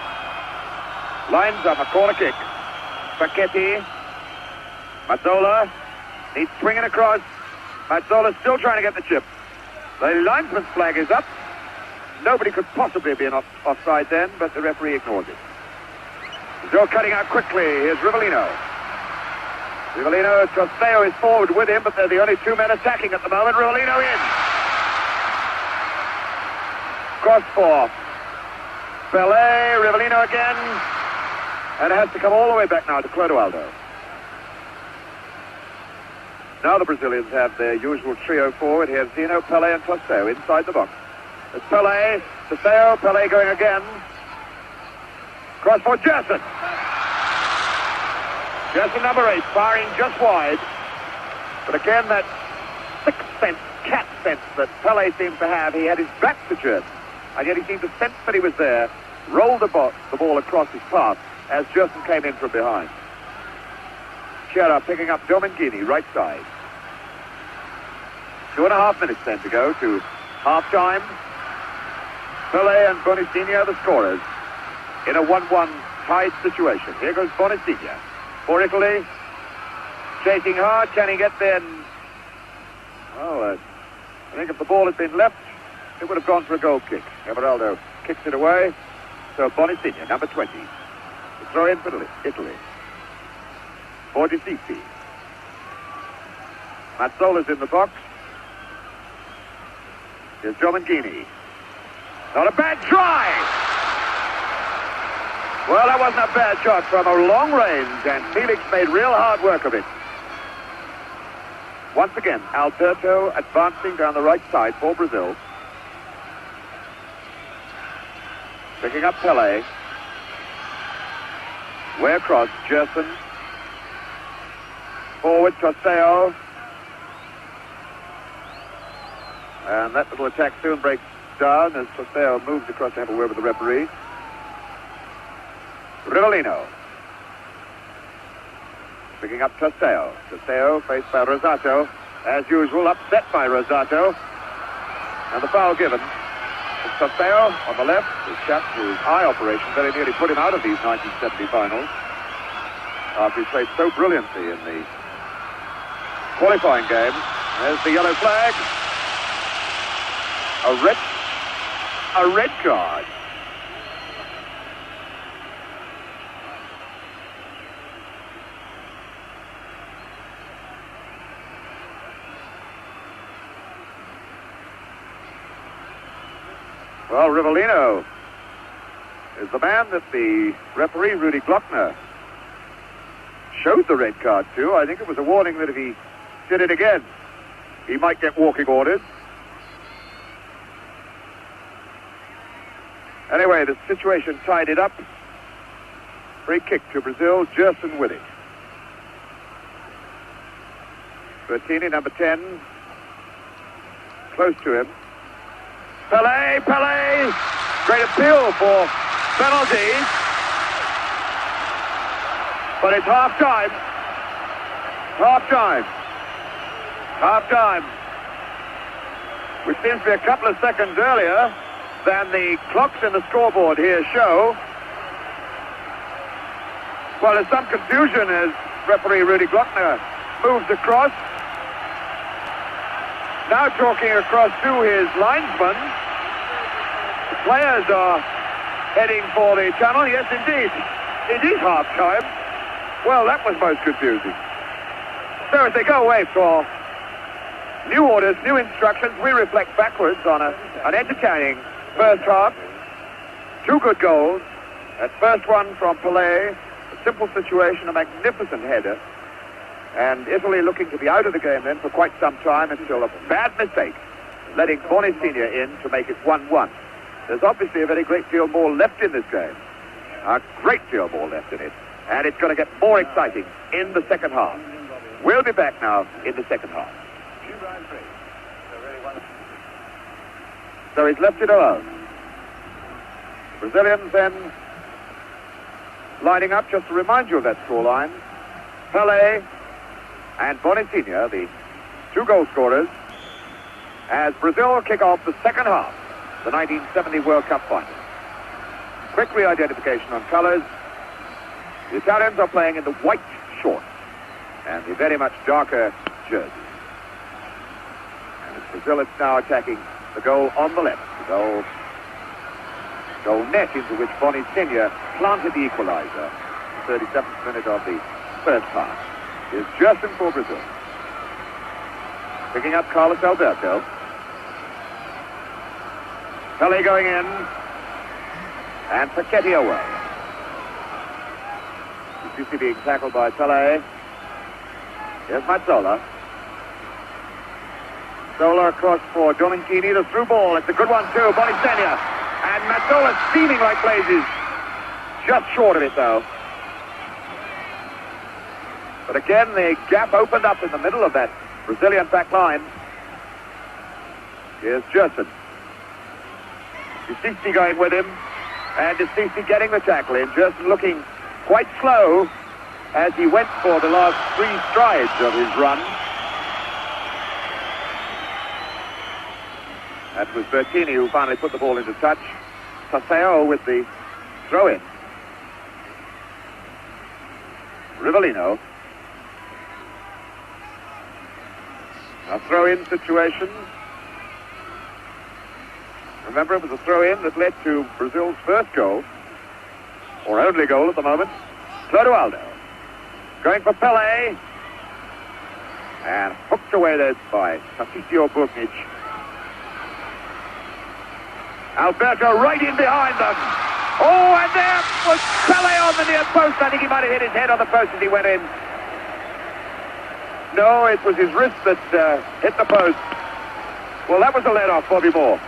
lines up a corner kick. Facchetti. Mazzola needs swinging across. Mazzola still trying to get the chip. The linesman's flag is up. Nobody could possibly be offside then, but the referee ignores it. Brazil cutting out quickly. Here's Rivellino. Rivellino, Trosteo is forward with him, but they're the only two men attacking at the moment. Rivellino in. Cross for Pele. Rivellino again. And it has to come all the way back now to Clodoaldo. Now the Brazilians have their usual trio forward. Here's Zeno, Pele and Trosteo inside the box. It's Pele, Trosteo, Pele going again. Cross for Gerson. Gerson number 8, firing just wide. But again, that sixth sense, cat sense that Pele seems to have. He had his back to Gerson, and yet he seemed to sense that he was there, rolled the ball across his path as Gerson came in from behind. Chiara picking up Domengini, right side. 2.5 minutes then to go to half-time. Pele and Bonicinia the scorers in a 1-1 tied situation. Here goes Bonicinia for Italy. Chasing hard, can he get there? Well, I think if the ball had been left, it would have gone for a goal kick. Everaldo kicks it away. So Bonicinia, number 20, to throw in for Italy. For De Sisti. Mazzola's in the box. Here's Domengini. Not a bad try! Well, that wasn't a bad shot from a long range, and Felix made real hard work of it. Once again, Alberto advancing down the right side for Brazil. Picking up Pele. Way across, Gerson. Forward, Trosteo. And that little attack soon breaks down as Trosteo moves across to have a word with the referee. Rivellino. Picking up Trosteo. Trosteo faced by Rosato. As usual, upset by Rosato. And the foul given. It's Trosteo on the left. His chap, whose eye operation very nearly put him out of these 1970 finals. After he played so brilliantly in the qualifying game. There's the yellow flag. A red card. Well, Rivellino is the man that the referee, Rudy Glockner, showed the red card to. I think it was a warning that if he did it again, he might get walking orders. Anyway, the situation tied it up. Free kick to Brazil, Gerson with it. Bertini, number 10. close to him. Pelé! Great appeal for penalties. But it's half-time. Half-time. Which seems to be a couple of seconds earlier than the clocks in the scoreboard here show. Well, there's some confusion as referee Rudy Glockner moves across. Now talking across to his linesman. The players are heading for the tunnel. Yes, indeed. It is half-time. Well, that was most confusing. So as they go away for new orders, new instructions, we reflect backwards on an entertaining first half. 2 good goals. That first one from Pelé, a simple situation, a magnificent header. And Italy looking to be out of the game then for quite some time until a bad mistake, letting Bonisigna in to make it 1-1. There's obviously a very great deal more left in this game. A great deal more left in it. And it's going to get more exciting in the second half. We'll be back now in the second half. So he's left it alone. Brazilians then lining up, just to remind you of that scoreline. Pelé and Bonisigna, the 2 goal scorers, as Brazil kick off the second half, the 1970 World Cup final. Quick re-identification on colours. The Italians are playing in the white shorts and the very much darker jerseys. And as Brazil is now attacking the goal on the left, the goal net into which Bonisigna planted the equaliser. 37th minute of the first half. Is Gerson for Brazil. Picking up Carlos Alberto. Pelé going in. And Paquetti away. Sissi being tackled by Pelé. Here's Mazzola. Mazzola across for Domenchini. The through ball. It's a good one too. Bonisigna. And Mazzola steaming like blazes. Just short of it though. But again, the gap opened up in the middle of that Brazilian back line. Here's Gerson. Sissi going with him. And Sissi getting the tackle in. Gerson looking quite slow as he went for the last 3 strides of his run. That was Bertini who finally put the ball into touch. Tasseo with the throw-in. Rivellino. A throw-in situation. Remember, it was a throw-in that led to Brazil's first goal, or only goal at the moment. Clodoaldo going for Pelé, and hooked away there by Tarcisio Bugnic. Alberto right in behind them. Oh, and there was Pelé on the near post. I think he might have hit his head on the post as he went in. No, it was his wrist that hit the post. Well, that was a let-off, Bobby Moore.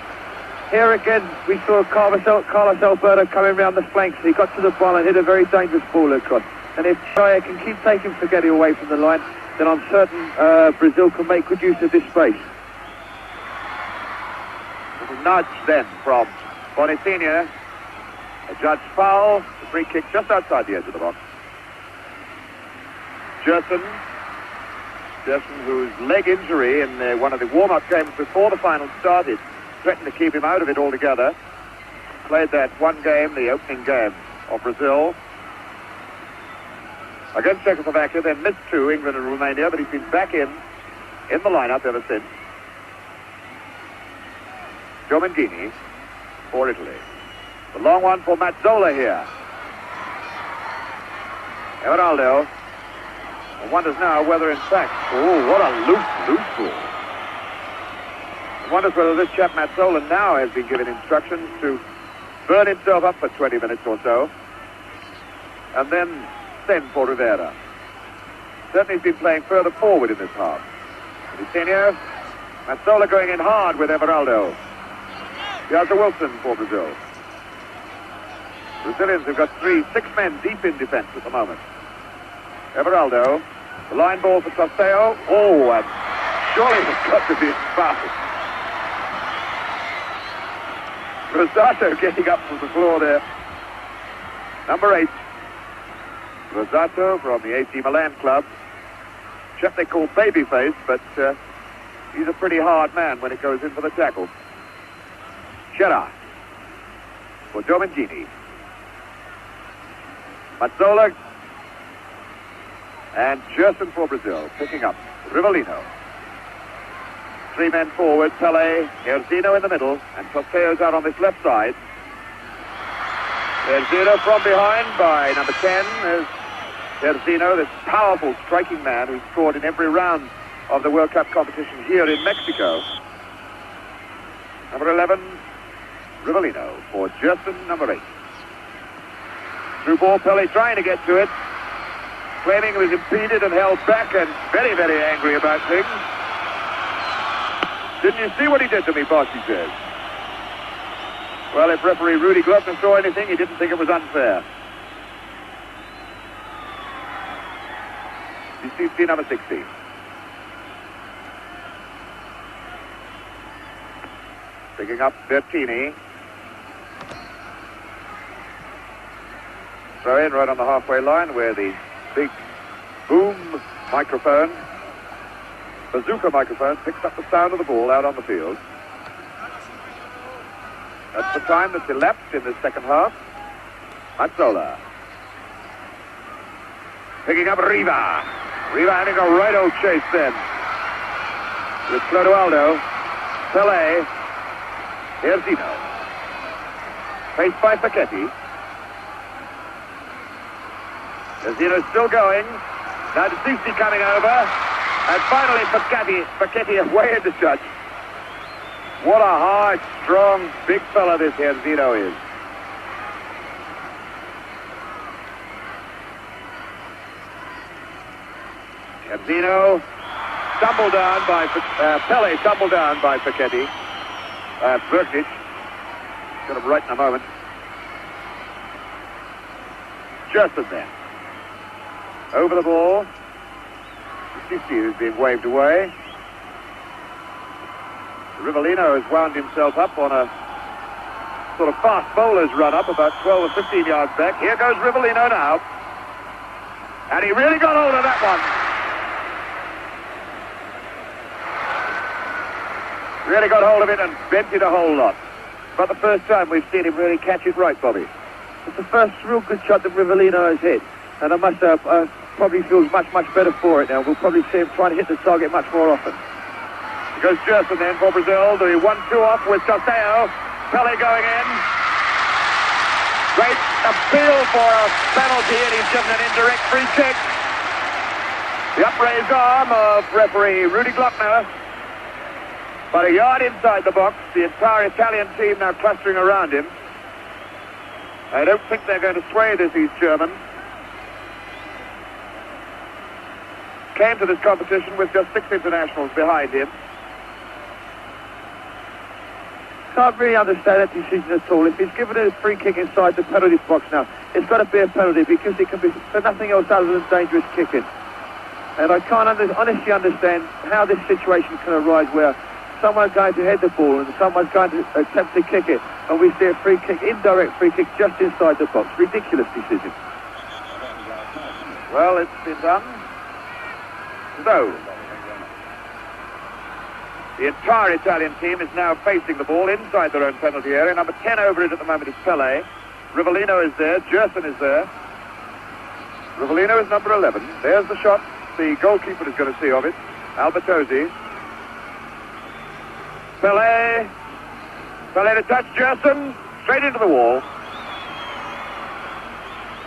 Here again, we saw Carlos Alberto coming round the flanks. He got to the ball and hit a very dangerous ball across. And if Chaya can keep taking Spaghetti away from the line, then I'm certain Brazil can make good use of this space. Little nudge then from Bonisigna. A judged foul. The free kick just outside the edge of the box. Gerson, whose leg injury in one of the warm-up games before the final started threatened to keep him out of it altogether. Played that one game, the opening game of Brazil, against Czechoslovakia, then missed 2, England and Romania, but he's been back in the lineup ever since. Domenchini for Italy. The long one for Mazzola here. Everaldo. One wonders now whether in fact, oh, what a loose ball. Wonders whether this chap Mazzola now has been given instructions to burn himself up for 20 minutes or so and then send for Rivera. Certainly he's been playing further forward in this half. Vitinho, Mazzola going in hard with Everaldo. Piazza Wilson for Brazil. Brazilians have got 6 men deep in defense at the moment. Everaldo, the line ball for Tasseo. Oh, and surely it's got to be foul. Rosato getting up from the floor there. Number 8. Rosato from the AC Milan club. Chap they call Babyface, but he's a pretty hard man when it goes in for the tackle. Gerard for Domengini. Mazzola and Gerson for Brazil, picking up Rivellino. 3 men forward, Pele, Erzino in the middle, and Toseo's out on this left side. Erzino from behind by number 10 is Erzino, this powerful striking man who scored in every round of the World Cup competition here in Mexico. Number 11, Rivellino for Gerson, number 8. Through ball, Pele trying to get to it, claiming he was impeded and held back and very, very angry about things. Didn't you see what he did to me, boss, he says. Well, if referee Rudy Glockner saw anything, he didn't think it was unfair. You see number 16. Picking up Bertini. Throw in right on the halfway line where the big boom microphone, bazooka microphone, picks up the sound of the ball out on the field. That's the time that's elapsed in the second half. Mazzola. Picking up Riva. Riva having a right old chase then. With Clodoaldo. Pele. Erzino. Faced by Facchetti. Erzino's still going. Now De Soucy coming over. And finally Facchetti away in the touch. What a hard, strong, big fella this Erzino is. Erzino stumbled down by Pele, stumbled down by Facchetti. Verkic. Got him right in a moment. Gerson then. Over the ball. De Soucy who's being waved away. Rivellino has wound himself up on a sort of fast bowler's run up about 12 or 15 yards back. Here goes Rivellino now. And he really got hold of that one. Really got hold of it and bent it a whole lot. About the first time we've seen him really catch it right, Bobby. It's the first real good shot that Rivellino has hit. And I must say, probably feels much, much better for it now. We'll probably see him trying to hit the target much more often. Goes Gerson then for Brazil. The 1-2 off with Toseo. Pele going in. Great appeal for a penalty, and he's given an indirect free kick. The upraised arm of referee Rudy Glockner. About a yard inside the box. The entire Italian team now clustering around him. I don't think they're going to sway this East German. Came to this competition with just 6 internationals behind him. Can't really understand that decision at all. If he's given a free kick inside the penalty box now, it's got to be a penalty because it can be for nothing else other than dangerous kicking. And I can't honestly understand how this situation can arise where someone's going to head the ball and someone's going to attempt to kick it, and we see a free kick, indirect free kick, just inside the box. Ridiculous decision. Well, it's been done. So, the entire Italian team is now facing the ball inside their own penalty area. Number 10 over it at the moment is Pele. Rivellino is there. Gerson is there. Rivellino is number 11. There's the shot the goalkeeper is going to see of it. Albertozzi. Pele. Pele to touch Gerson. Straight into the wall.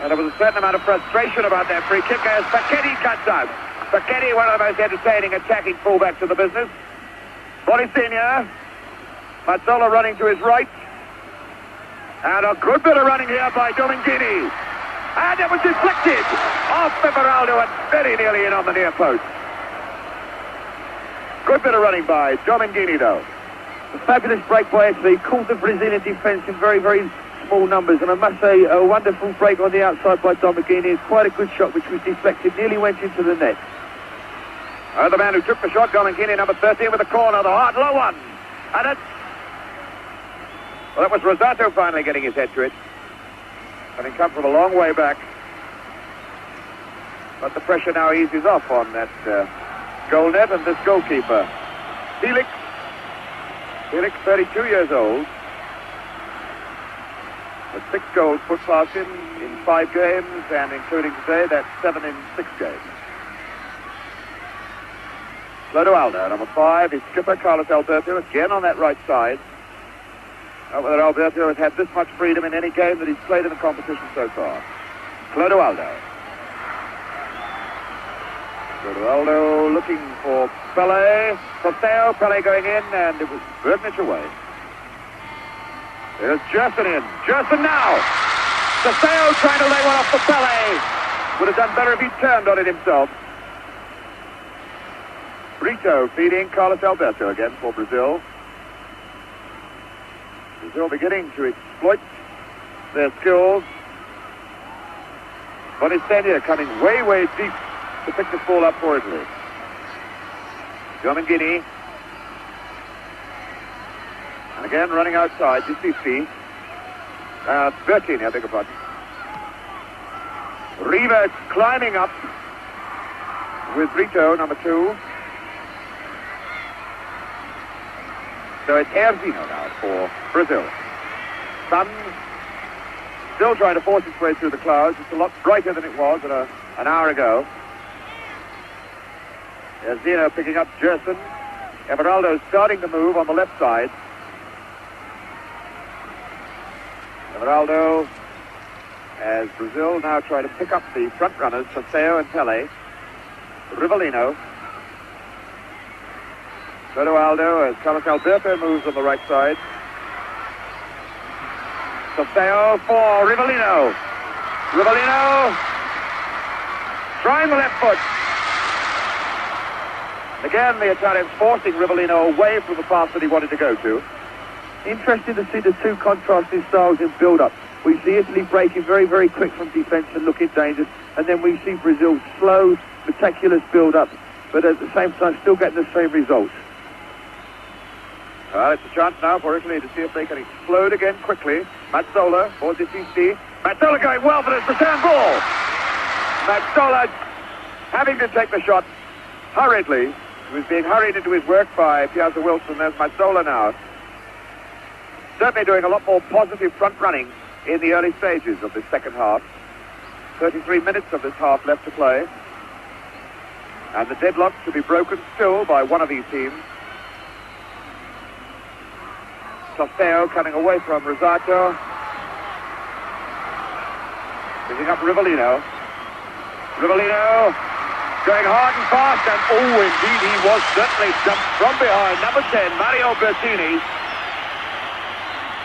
And there was a certain amount of frustration about that free kick as Facchetti cuts out. Facchetti, one of the most entertaining attacking fullbacks of the business. Borisenia. Mazzola running to his right. And a good bit of running here by Domengini. And it was deflected off Everaldo and very nearly in on the near post. Good bit of running by Domengini, though. A fabulous break by Italy. Caught the Brazilian defence in very, very small numbers. And I must say, a wonderful break on the outside by Domengini. It's quite a good shot, which was deflected. Nearly went into the net. The man who took the shot, Domengini, number 13, with a corner, the hard low one. And it's Well, that was Rosato finally getting his head to it. Having come from a long way back. But the pressure now eases off on that goal net and this goalkeeper. Felix, 32 years old. With 6 goals put past him in 5 games, and including today, that's 7 in 6 games. Clodoaldo, number 5, his skipper, Carlos Alberto, again on that right side. Not whether Alberto has had this much freedom in any game that he's played in the competition so far. Clodoaldo. Clodoaldo looking for Pele. Costeo, Pele going in, and it was Bergnich away. There's Gerson in. Gerson now! Costeo trying to lay one off for Pele. Would have done better if he'd turned on it himself. Brito feeding Carlos Alberto again for Brazil. Brazil beginning to exploit their skills. Bonistenia coming way, way deep to pick this ball up for Italy. Domingini. And again running outside, Giustizi. Bertini, I beg your pardon. Riva climbing up with Brito, number 2. So it's Erzino now for Brazil. Sun still trying to force its way through the clouds. It's a lot brighter than it was an hour ago. Erzino picking up Gerson. Everaldo starting to move on the left side. Everaldo, as Brazil now try to pick up the front runners, Costeo and Pele. Rivellino. Clodoaldo as Carlos Alberto moves on the right side. Costeo for Rivellino. Rivellino trying the left foot. Again, the Italians forcing Rivellino away from the path that he wanted to go to. Interesting to see the 2 contrasting styles in build-up. We see Italy breaking very, very quick from defence and looking dangerous, and then we see Brazil slow, meticulous build-up, but at the same time still getting the same results. Well, it's a chance now for Italy to see if they can explode again quickly. Mazzola for Giustizi. Mazzola going well for his return ball. Mazzola having to take the shot hurriedly. He was being hurried into his work by Piazza Wilson. There's Mazzola now. Certainly doing a lot more positive front running in the early stages of this second half. 33 minutes of this half left to play. And the deadlock to be broken still by one of these teams. Costeo coming away from Rosato. Picking up Rivellino. Rivellino going hard and fast, and oh, indeed, he was certainly jumped from behind. Number 10, Mario Bertini.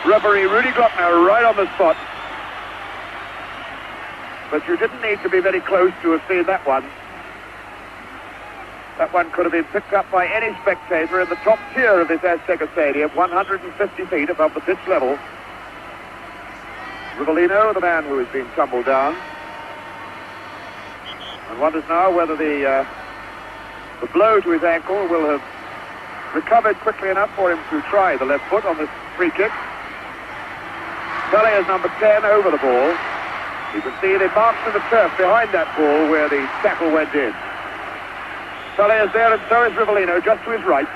Referee Rudy Glockner right on the spot. But you didn't need to be very close to have seen that one. That one could have been picked up by any spectator in the top tier of this Azteca Stadium, 150 feet above the pitch level. Rivellino, the man who has been tumbled down, and wonders now whether the blow to his ankle will have recovered quickly enough for him to try the left foot on this free kick. Pele is number 10 over the ball. You can see the marks in the turf behind that ball where the tackle went in. Pele is there, and so is Rivellino, just to his right.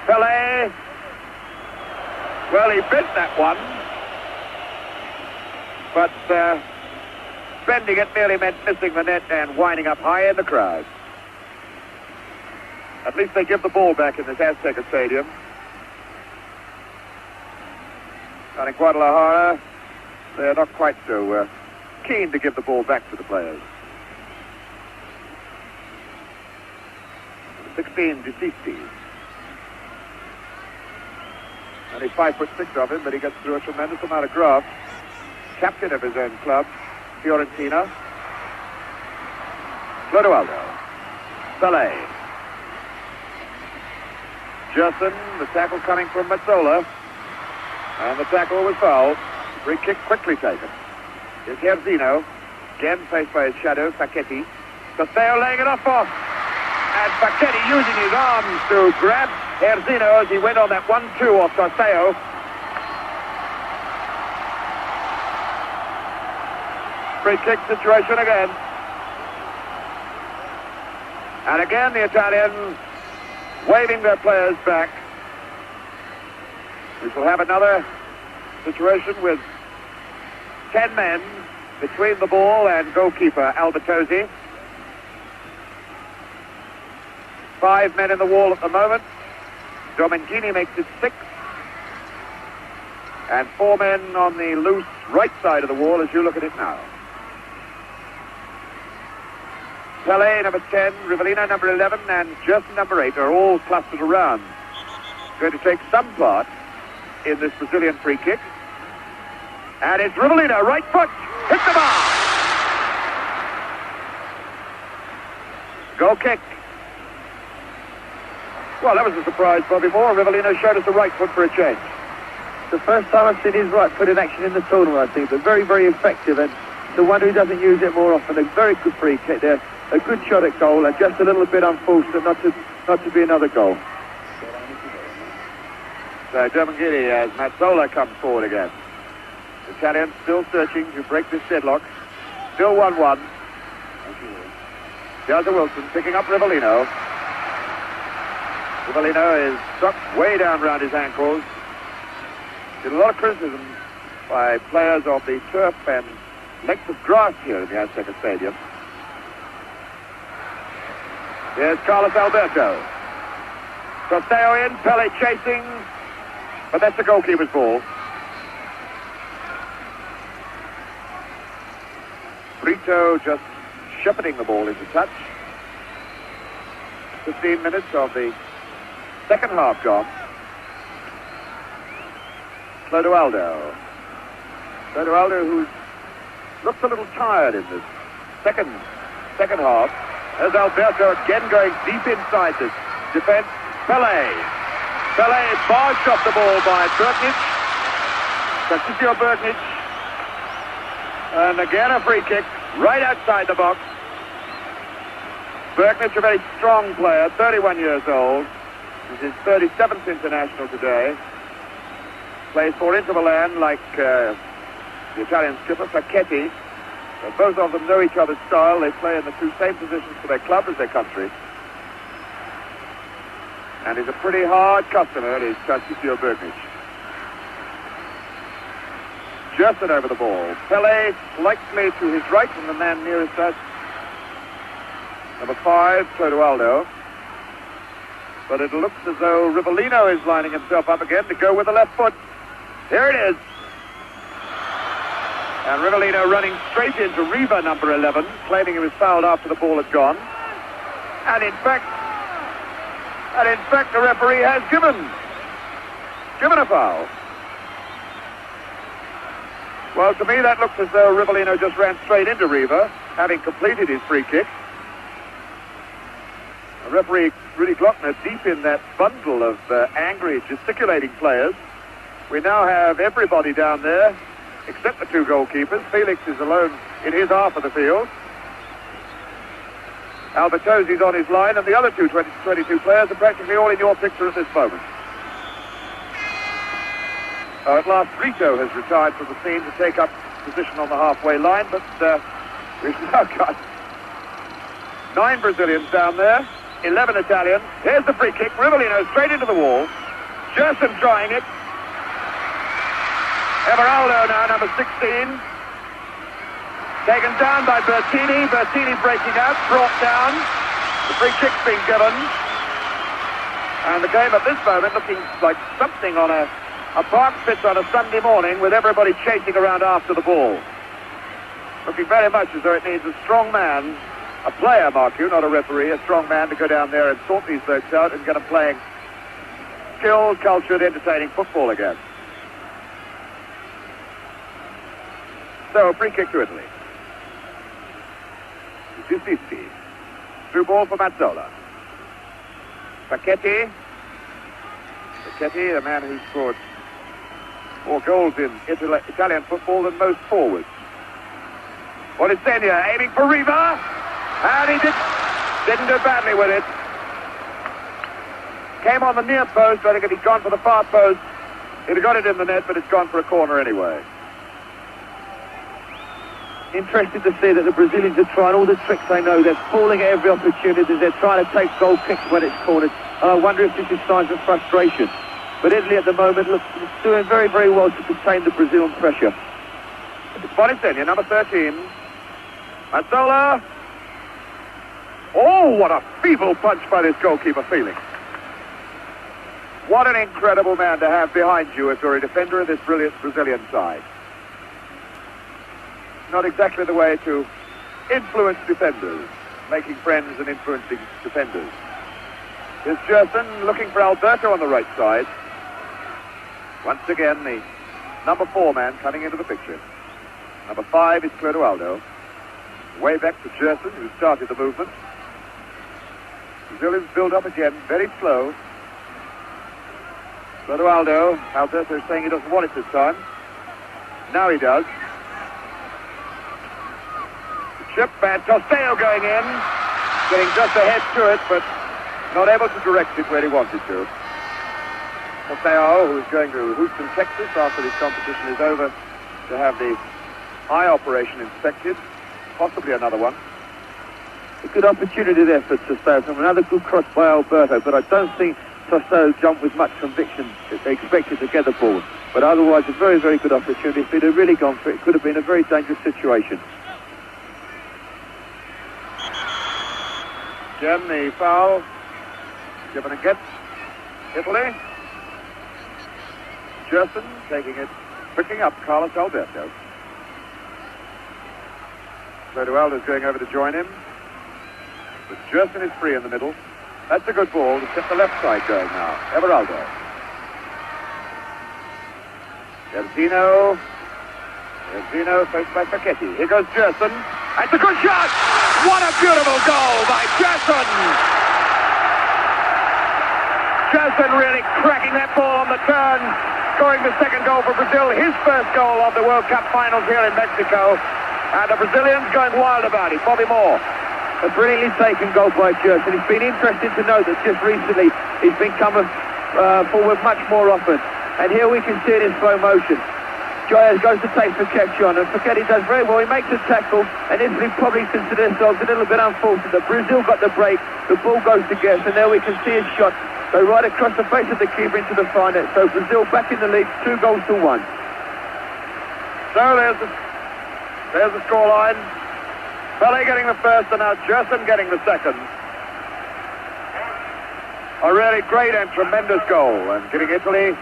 Pele. Well, he bent that one. But bending it merely meant missing the net and winding up high in the crowd. At least they give the ball back in this Azteca Stadium. And in Guadalajara, they're not quite so keen to give the ball back to the players. 16, Giustizi. Only 5'6" of him, but he gets through a tremendous amount of graft. Captain of his own club, Fiorentina. Clodoaldo. Pele. Gerson, the tackle coming from Mazzola. And the tackle was fouled. Free kick quickly taken. Here's Erzino. Again faced by his shadow, Facchetti. Costeo laying it off. And Facchetti using his arms to grab Erzino as he went on that 1-2 off Costeo. free kick situation again. And again the Italians waving their players back. We shall have another situation with 10 men between the ball and goalkeeper Albertosi. 5 men in the wall at the moment. Domengini makes it 6. And 4 men on the loose right side of the wall as you look at it now. Pele, number 10, Rivellino, number 11, and Gerson, number 8, are all clustered around. Going to take some part in this Brazilian free kick. And it's Rivellino, right foot, hit the bar! Goal kick. Well, that was a surprise, Bobby Moore. Rivellino showed us the right foot for a change. The first time I've seen his right foot in action in the tournament, I think, but very, very effective, and the one who doesn't use it more often. A very good free kick there, a good shot at goal, and just a little bit unfortunate not to be another goal. So Domengini as Mazzola comes forward again. The Italians still searching to break this deadlock. Still 1-1. Here's Wilson picking up Rivellino. Rivellino is struck way down around his ankles. There's a lot of criticism by players of the turf and length of grass here in the Azteca Stadium. Here's Carlos Alberto. Costeo in, Pele chasing, but that's the goalkeeper's ball. Brito just shepherding the ball into touch. 15 minutes of the second half gone. Clodoaldo. Clodoaldo, who looks a little tired in this second half. There's Alberto again going deep inside this defense. Pele barged off the ball by Bertnich. Francisco Bertnich. And again a free kick right outside the box. Bertnich, a very strong player, 31 years old. This is his 37th international today. Plays for Inter Milan like the Italian skipper, Facchetti. Both of them know each other's style. They play in the two same positions for their club as their country. And he's a pretty hard customer, is Francisco Bertnich. Gerson over the ball. Pele slightly to his right from the man nearest us. Number 5, Clodoaldo. But it looks as though Rivellino is lining himself up again to go with the left foot. Here it is. And Rivellino running straight into Riva, number 11, claiming he was fouled after the ball had gone. And in fact, the referee has given a foul. Well, to me, that looks as though Rivellino just ran straight into Riva, having completed his free kick. The referee, Rudy Glockner, deep in that bundle of angry, gesticulating players. We now have everybody down there, except the two goalkeepers. Felix is alone in his half of the field. Albertosi's on his line, and the other 22 players are practically all in your picture at this moment. At last, Brito has retired from the scene to take up position on the halfway line, but we've now got 9 Brazilians down there, 11 Italians. Here's the free kick. Rivellino straight into the wall. Gerson trying it. Everaldo now, number 16. Taken down by Bertini. Bertini breaking out, brought down. The free kick's been given. And the game at this moment looking like something on a park pitch on a Sunday morning with everybody chasing around after the ball. Looking very much as though it needs a strong man, a player, mark you, not a referee, a strong man to go down there and sort these folks out and get them playing skilled, cultured, entertaining football again. So, free kick to Italy. Giustizi. Through ball for Mazzola. Facchetti. Facchetti, the man who scored more goals in Italian football than most forwards. Bonisegna aiming for Riva. And he didn't do badly with it. Came on the near post. I think if he'd gone for the far post, he'd have got it in the net, but it's gone for a corner anyway. interesting to see that the Brazilians are trying all the tricks they know. They're falling at every opportunity. They're trying to take goal kicks when it's cornered. And I wonder if this is signs of frustration. But Italy at the moment looks doing very, very well to contain the Brazilian pressure. It's Bonisenia, number 13. Mazzola. Oh, what a feeble punch by this goalkeeper, Felix. What an incredible man to have behind you if you're a defender of this brilliant Brazilian side. Not exactly the way to influence defenders, making friends and influencing defenders. Here's Gerson looking for Alberto on the right side. Once again, the number 4 man coming into the picture. Number 5 is Clodoaldo. Way back to Gerson, who started the movement. Brazilians build up again, very slow. Clodoaldo, Alberto is saying he doesn't want it this time. Now he does. Chip and Tosteo going in, getting just ahead to it, but not able to direct it where he wanted to. Tosteo, who is going to Houston, Texas, after this competition is over, to have the eye operation inspected, possibly another one. A good opportunity there for Tosteo from another good cross by Alberto, but I don't think Tosteo jumped with much conviction that they expected to get the ball. But otherwise, a very, very good opportunity. If he'd have really gone for it, it could have been a very dangerous situation. Again, the foul given against Italy. Gerson taking it, picking up Carlos Alberto. Clodoaldo's going over to join him. But Gerson is free in the middle. That's a good ball to set the left side going now. Everaldo. Erzino faced by Facchetti. Here goes Gerson. It's a good shot! What a beautiful goal by Gerson! Gerson really cracking that ball on the turn, scoring the second goal for Brazil, his first goal of the World Cup finals here in Mexico. And the Brazilians going wild about it. Bobby Moore. A brilliantly taken goal by Gerson. It's been interesting to note that just recently he's been coming forward much more often. And here we can see it in slow motion. Joyas goes to take Facchetti on, and Facchetti does very well. He makes a tackle, and Italy probably consider themselves a little bit unfortunate. Brazil got the break, the ball goes to Guess, and there we can see his shot go right across the face of the keeper into the far net. So Brazil back in the lead, 2-1. So there's the scoreline. Pele getting the first, and now Gerson getting the second. A really great and tremendous goal, and giving Italy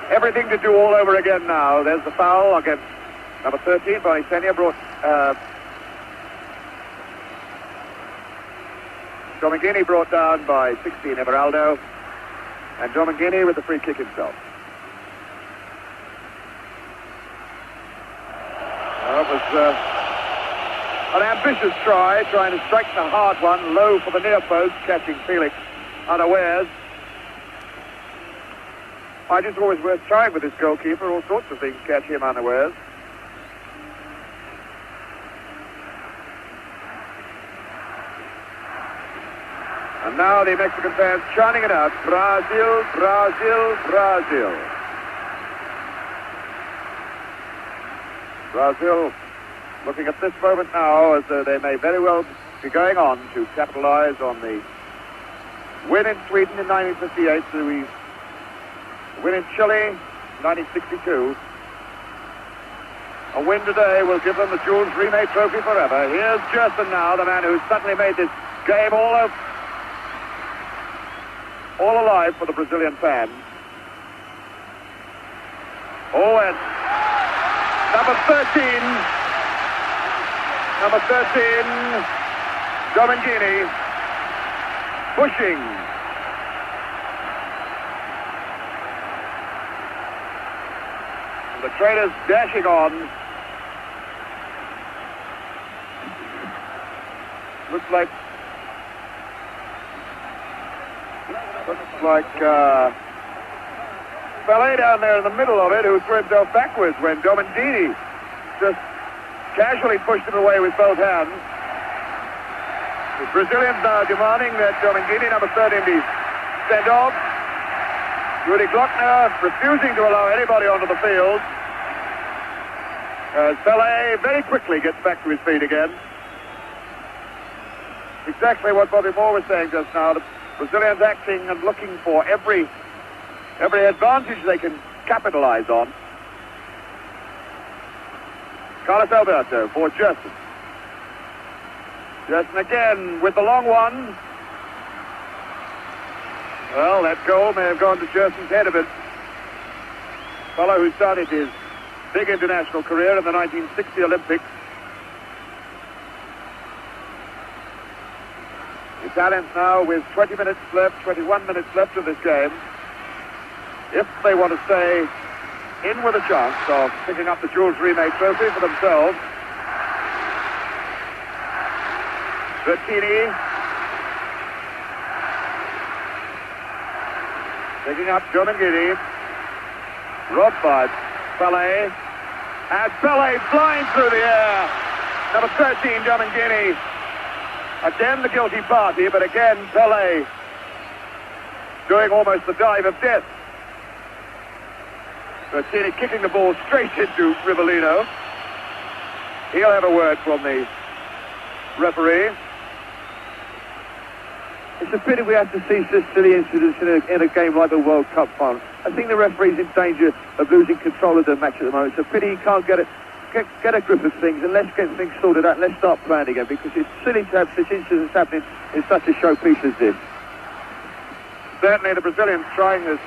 everything to do all over again now. There's the foul against number 13. Bonisenia brought Domingini brought down by 16, Everaldo. And Domingini with the free kick himself. Well, it was an ambitious try, trying to strike the hard one, low for the near post, catching Felix unawares. I just always worth trying with this goalkeeper. All sorts of things catch him unawares. And now the Mexican fans chanting it out. Brazil, Brazil, Brazil. Brazil looking at this moment now as though they may very well be going on to capitalize on the win in Sweden in 1958, the win in Chile 1962. A win today will give them the Jules Rimet Trophy forever. Here's Gerson now, the man who's suddenly made this game all alive for the Brazilian fans. Oh, and number 13, Domingini, pushing. The trainers dashing on. Looks like Pele down there in the middle of it, who threw himself backwards when Domingini just casually pushed him away with both hands. The Brazilians now demanding that Domingini, number 13, be sent off. Rudy Glockner refusing to allow anybody onto the field. As Pelé very quickly gets back to his feet again. Exactly what Bobby Moore was saying just now. The Brazilians acting and looking for every advantage they can capitalize on. Carlos Alberto for Gerson. Gerson again with the long one. Well, that goal may have gone to Gerson's head a bit. Fellow who started his big international career in the 1960 Olympics. The Italians now with 20 minutes left, 21 minutes left of this game. If they want to stay in with a chance of picking up the Jules Rimet trophy for themselves. Bertini picking up Giomangini. Robbed by Pelé. And Pelé flying through the air. Number 13, Giomangini. Again the guilty party, but again Pelé doing almost the dive of death. Bertini kicking the ball straight into Rivellino. He'll have a word from the referee. It's a pity we have to see such silly incidents in a game like the World Cup final. I think the referee's in danger of losing control of the match at the moment. It's a pity he can't get a grip of things, and let's get things sorted out and let's start playing again, because it's silly to have such incidents happening in such a showpiece as this. Certainly the Brazilians trying it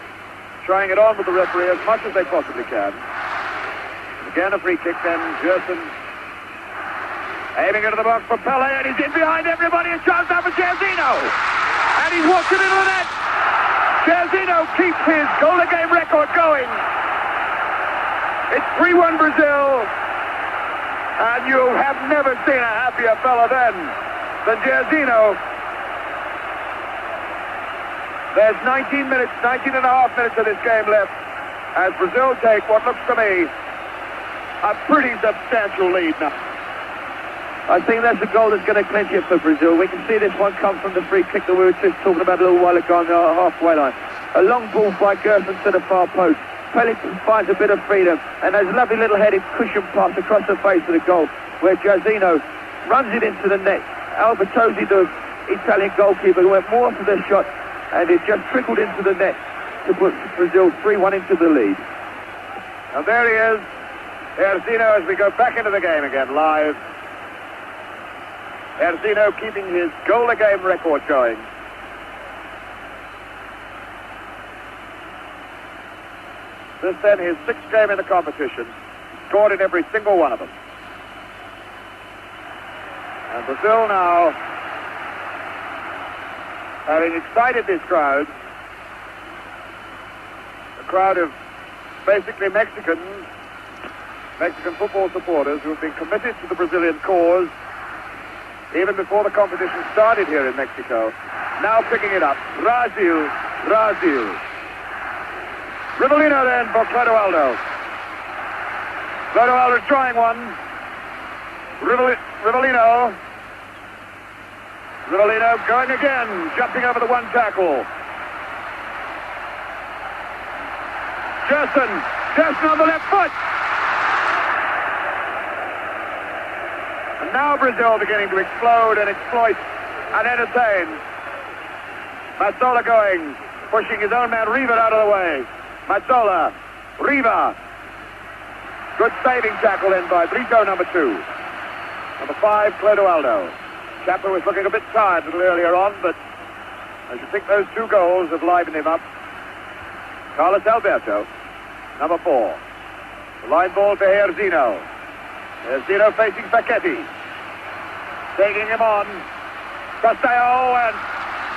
on with the referee as much as they possibly can. Again a free kick then, Gerson aiming into the box for Pelé, and he's in behind everybody. A chance now for Jairzinho, and he's walked it into the net. Jairzinho keeps his goal-a-game record going. It's 3-1 Brazil, and you have never seen a happier fella than Jairzinho. There's 19 and a half minutes of this game left, as Brazil take what looks to me a pretty substantial lead now. I think that's a goal that's going to clinch it for Brazil. We can see this one come from the free kick that we were just talking about a little while ago on the halfway line. A long ball by Gerson to the far post. Pelé finds a bit of freedom, and there's a lovely little headed cushion pass across the face of the goal, where Jairzinho runs it into the net. Albertozzi, the Italian goalkeeper, went more for the shot, and it just trickled into the net to put Brazil 3-1 into the lead. And there he is, Jairzinho, as we go back into the game again, live. Jairzinho keeping his goal-a-game record going. This then his sixth game in the competition. Scored in every single one of them. And Brazil now, having excited this crowd, a crowd of basically Mexican football supporters who have been committed to the Brazilian cause even before the competition started here in Mexico. Now picking it up. Brazil. Rivellino then for Clodoaldo. Clodoaldo trying one. Rivellino going again, jumping over the one tackle. Gerson on the left foot. And now Brazil beginning to explode and exploit and entertain. Mazzola going, pushing his own man Riva out of the way. Mazzola, Riva. Good saving tackle in by Brito, number 2. Number 5, Clodoaldo. Chapman was looking a bit tired a little earlier on, but I should think those 2 goals have livened him up. Carlos Alberto, number 4. The line ball for Jairzinho. Jairzinho facing Facchetti. Taking him on. Castello, and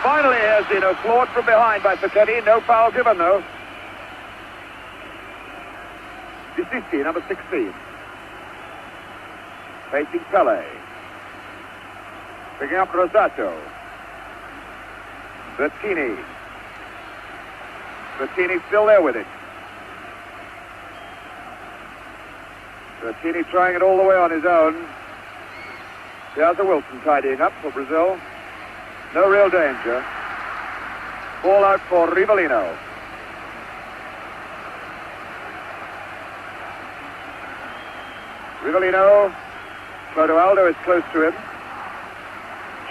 finally Jairzinho floored from behind by Facchetti. No foul given, though. Disisti, number 16. Facing Pelé. Picking up Rosato. Bertini still there with it. Bertini trying it all the way on his own. There's a Wilson tidying up for Brazil. No real danger. Ball out for Rivellino. Rivellino. Clodoaldo is close to him.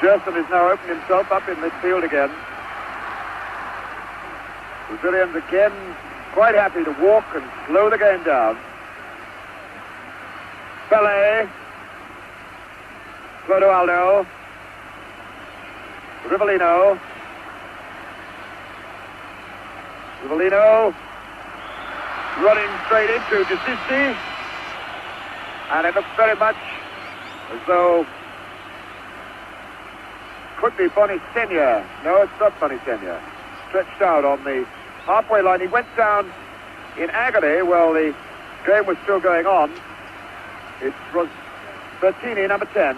Gerson has now opened himself up in midfield again. Brazilians again quite happy to walk and slow the game down. Pelé. Clodoaldo. Rivellino. Rivellino running straight into Desisti. And it looks very much as though could be Bonisenia. No, it's not Bonisenia. Stretched out on the halfway line. He went down in agony while the game was still going on. It was Bertini, number 10.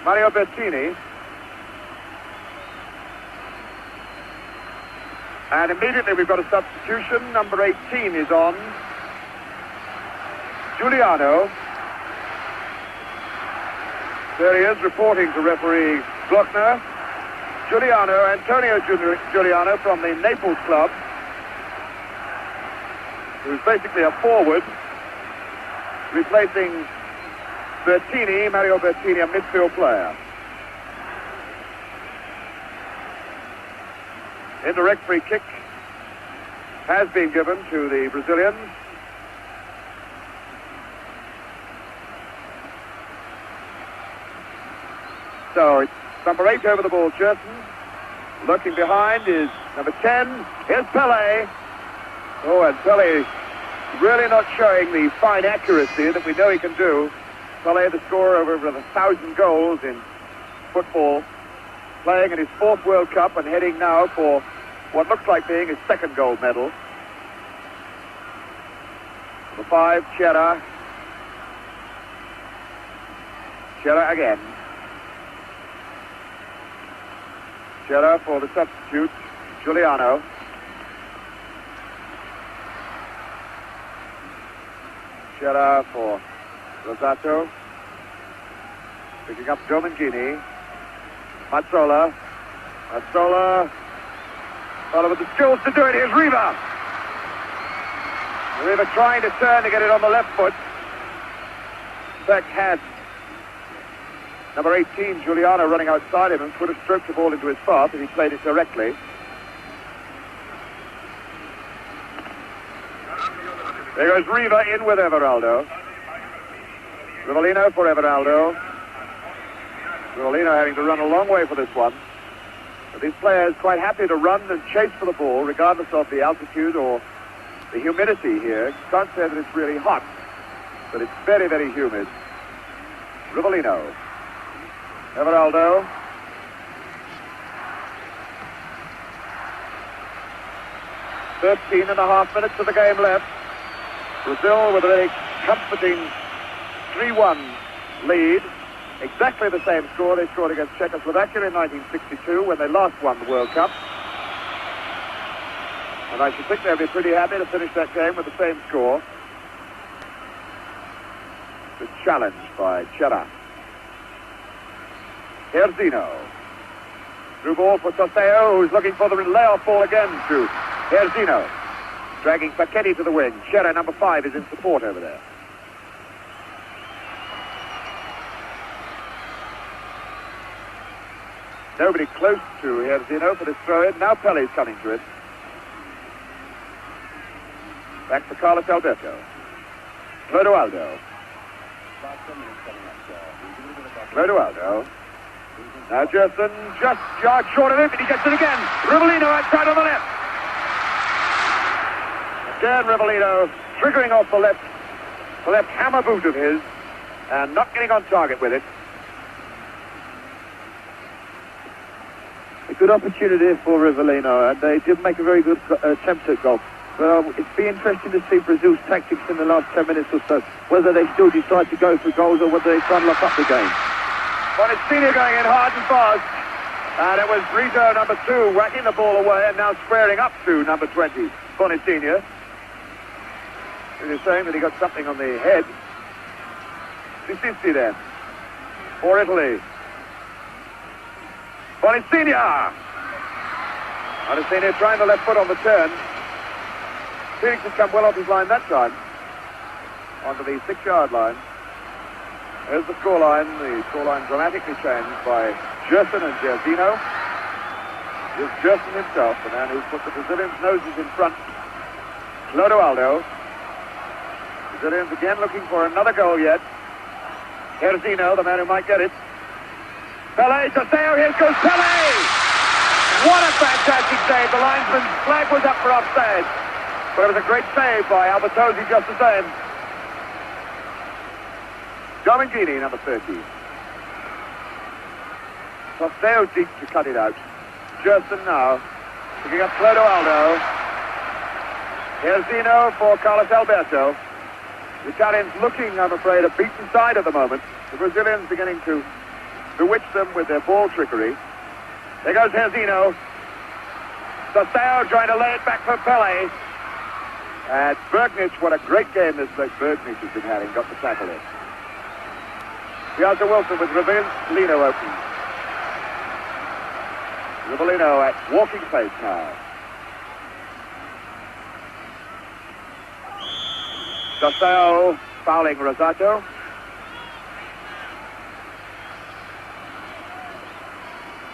Mario Bertini. And immediately we've got a substitution. Number 18 is on. Giuliano. There he is, reporting to referee Glockner. Giuliano, Antonio Giuliano from the Naples club, who's basically a forward, replacing Bertini, Mario Bertini, a midfield player. Indirect free kick has been given to the Brazilians. So it's number 8 over the ball, Gerson. Lurking behind is number 10. Here's Pelé. Oh, and Pelé really not showing the fine accuracy that we know he can do. Pelé, the scorer of over 1,000 goals in football, playing in his 4th World Cup and heading now for what looks like being his 2nd gold medal. Number 5, Chera. Chera again. Chera for the substitute, Giuliano. Chera for Rosato. Picking up Domangini. Mazzola. Mazzola. Follow with the skills to do it. Here's Riva. Riva trying to turn to get it on the left foot. In fact, had number 18, Giuliano, running outside him and could have stroked the ball into his path if he played it directly. There goes Riva in with Everaldo. Rivellino for Everaldo. Rivellino having to run a long way for this one. But these players quite happy to run and chase for the ball, regardless of the altitude or the humidity here. Can't say that it's really hot, but it's very, very humid. Rivellino. Everaldo. "13.5 minutes of the game left. Brazil with a very comforting 3-1 lead. Exactly the same score they scored against Czechoslovakia in 1962 when they last won the World Cup. And I should think they'll be pretty happy to finish that game with the same score. It's challenged by Chera. Herzino. Through ball for Toseo, who's looking for the layoff ball again to Herzino. Dragging Pachetti to the wing. Chera, number 5, is in support over there. Nobody close to Herzino for this throw-in. Now Pellé's coming to it. Back for Carlos Alberto. Clodoaldo. Clodoaldo. Now Gerson just yards short of him, and he gets it again. Rivellino outside on the left. Again Rivellino triggering off the left hammer boot of his, and not getting on target with it. A good opportunity for Rivellino, and they did make a very good attempt at goal. Well, it'd be interesting to see Brazil's tactics in the last 10 minutes or so, whether they still decide to go for goals or whether they try and lock up the game. Bonisenia going in hard and fast, and it was Brito, number 2, whacking the ball away and now squaring up to number 20, Bonisenia. He was saying that he got something on the head. Desisti then, for Italy. Bonisenia! Bonisenia trying the left foot on the turn. Felix has come well off his line that time, onto the 6-yard line. Here's the scoreline. The scoreline dramatically changed by Gerson and Jairzinho. Here's Gerson himself, the man who's put the Brazilians' noses in front. Clodoaldo. Brazilians again looking for another goal yet. Jairzinho, the man who might get it. Pelé, Saseo, here goes Pelé! What a fantastic save. The linesman's flag was up for offside. But it was a great save by Albertozzi just the same. Domingini, number 30. Saseo deep to cut it out. Gerson now. Picking up Clodoaldo. Here's Zino for Carlos Alberto. The Italians looking, I'm afraid, a beaten side at the moment. The Brazilians beginning to bewitch them with their ball trickery. There goes Herzino. Saseo trying to lay it back for Pelé. And Bergnich, what a great game this bloke Bergnich has been having, got the tackle in. Piazza Wilson with Rivellino open. Rivellino at walking pace now. Saseo fouling Rosato.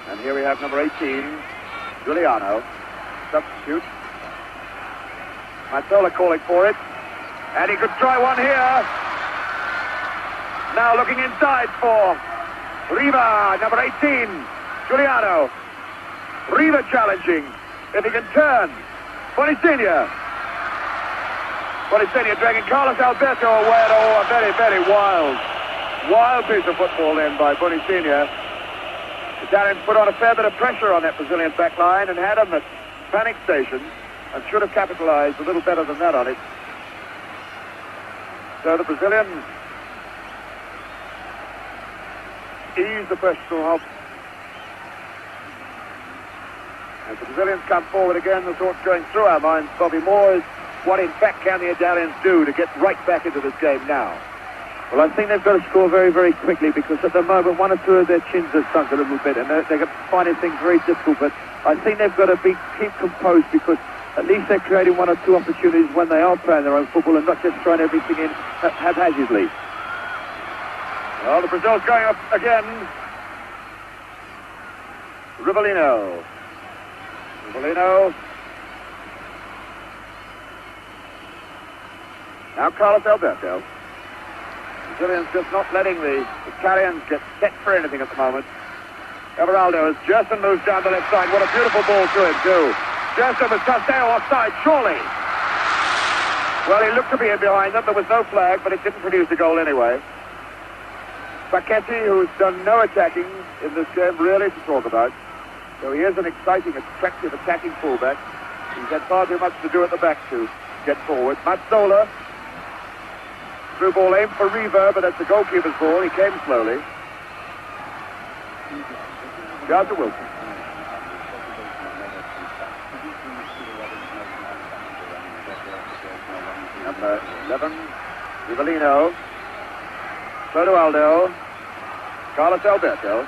And here we have number 18, Giuliano, substitute. Mazzola calling for it. And he could try one here. Now looking inside for Riva, number 18, Giuliano. Riva challenging. If he can turn. Bonisigna. Bonisigna dragging Carlos Alberto away. Oh, a very, very wild piece of football then by Bonisigna. The Italians put on a fair bit of pressure on that Brazilian back line and had them at panic station and should have capitalized a little better than that on it. So the Brazilians ease the pressure off. As the Brazilians come forward again, the thoughts going through our minds, Bobby Moore, is what in fact can the Italians do to get right back into this game now? Well, I think they've got to score very, very quickly because at the moment one or two of their chins have sunk a little bit and they're finding things very difficult. But I think they've got to keep composed because at least they're creating one or two opportunities when they are playing their own football and not just throwing everything in haphazardly. Well, the Brazil's going up again. Rivellino. Now Carlos Alberto. Brazilians just not letting the Italians get set for anything at the moment. Everaldo as Gerson moves down the left side. What a beautiful ball to him, too. Gerson with Saseo offside, surely. Well, he looked to be in behind them. There was no flag, but it didn't produce a goal anyway. Facchetti, who's done no attacking in this game, really to talk about. So he is an exciting, attractive attacking fullback. He's had far too much to do at the back to get forward. Mazzola. Through ball aimed for Riva, but that's the goalkeeper's ball. He came slowly. Piazza Wilson. Number 11, Rivellino. Clodoaldo. Carlos Alberto.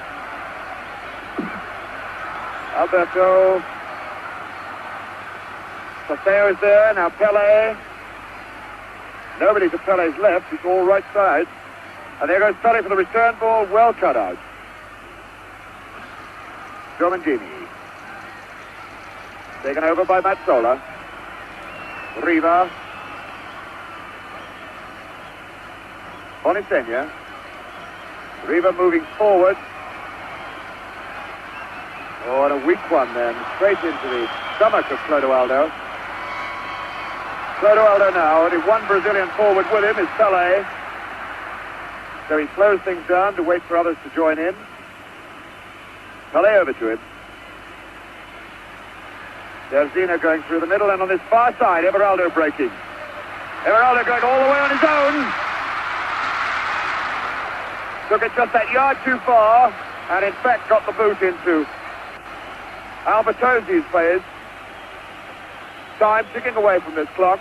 Saseo is there. Now Pelé. Nobody to Pelé's left. It's all right side. And there goes Pelé for the return ball. Well cut out. Domingini. Taken over by Mazzola. Riva. Bonisigna. Riva moving forward. Oh, and a weak one then. Straight into the stomach of Clodoaldo. Clodoaldo now, only one Brazilian forward with him is Pelé. So he slows things down to wait for others to join in. Pelé over to him. There's Zino going through the middle, and on this far side, Everaldo breaking. Everaldo going all the way on his own. Took it just that yard too far, and in fact got the boot into Albertozzi's players. Time ticking away from this clock.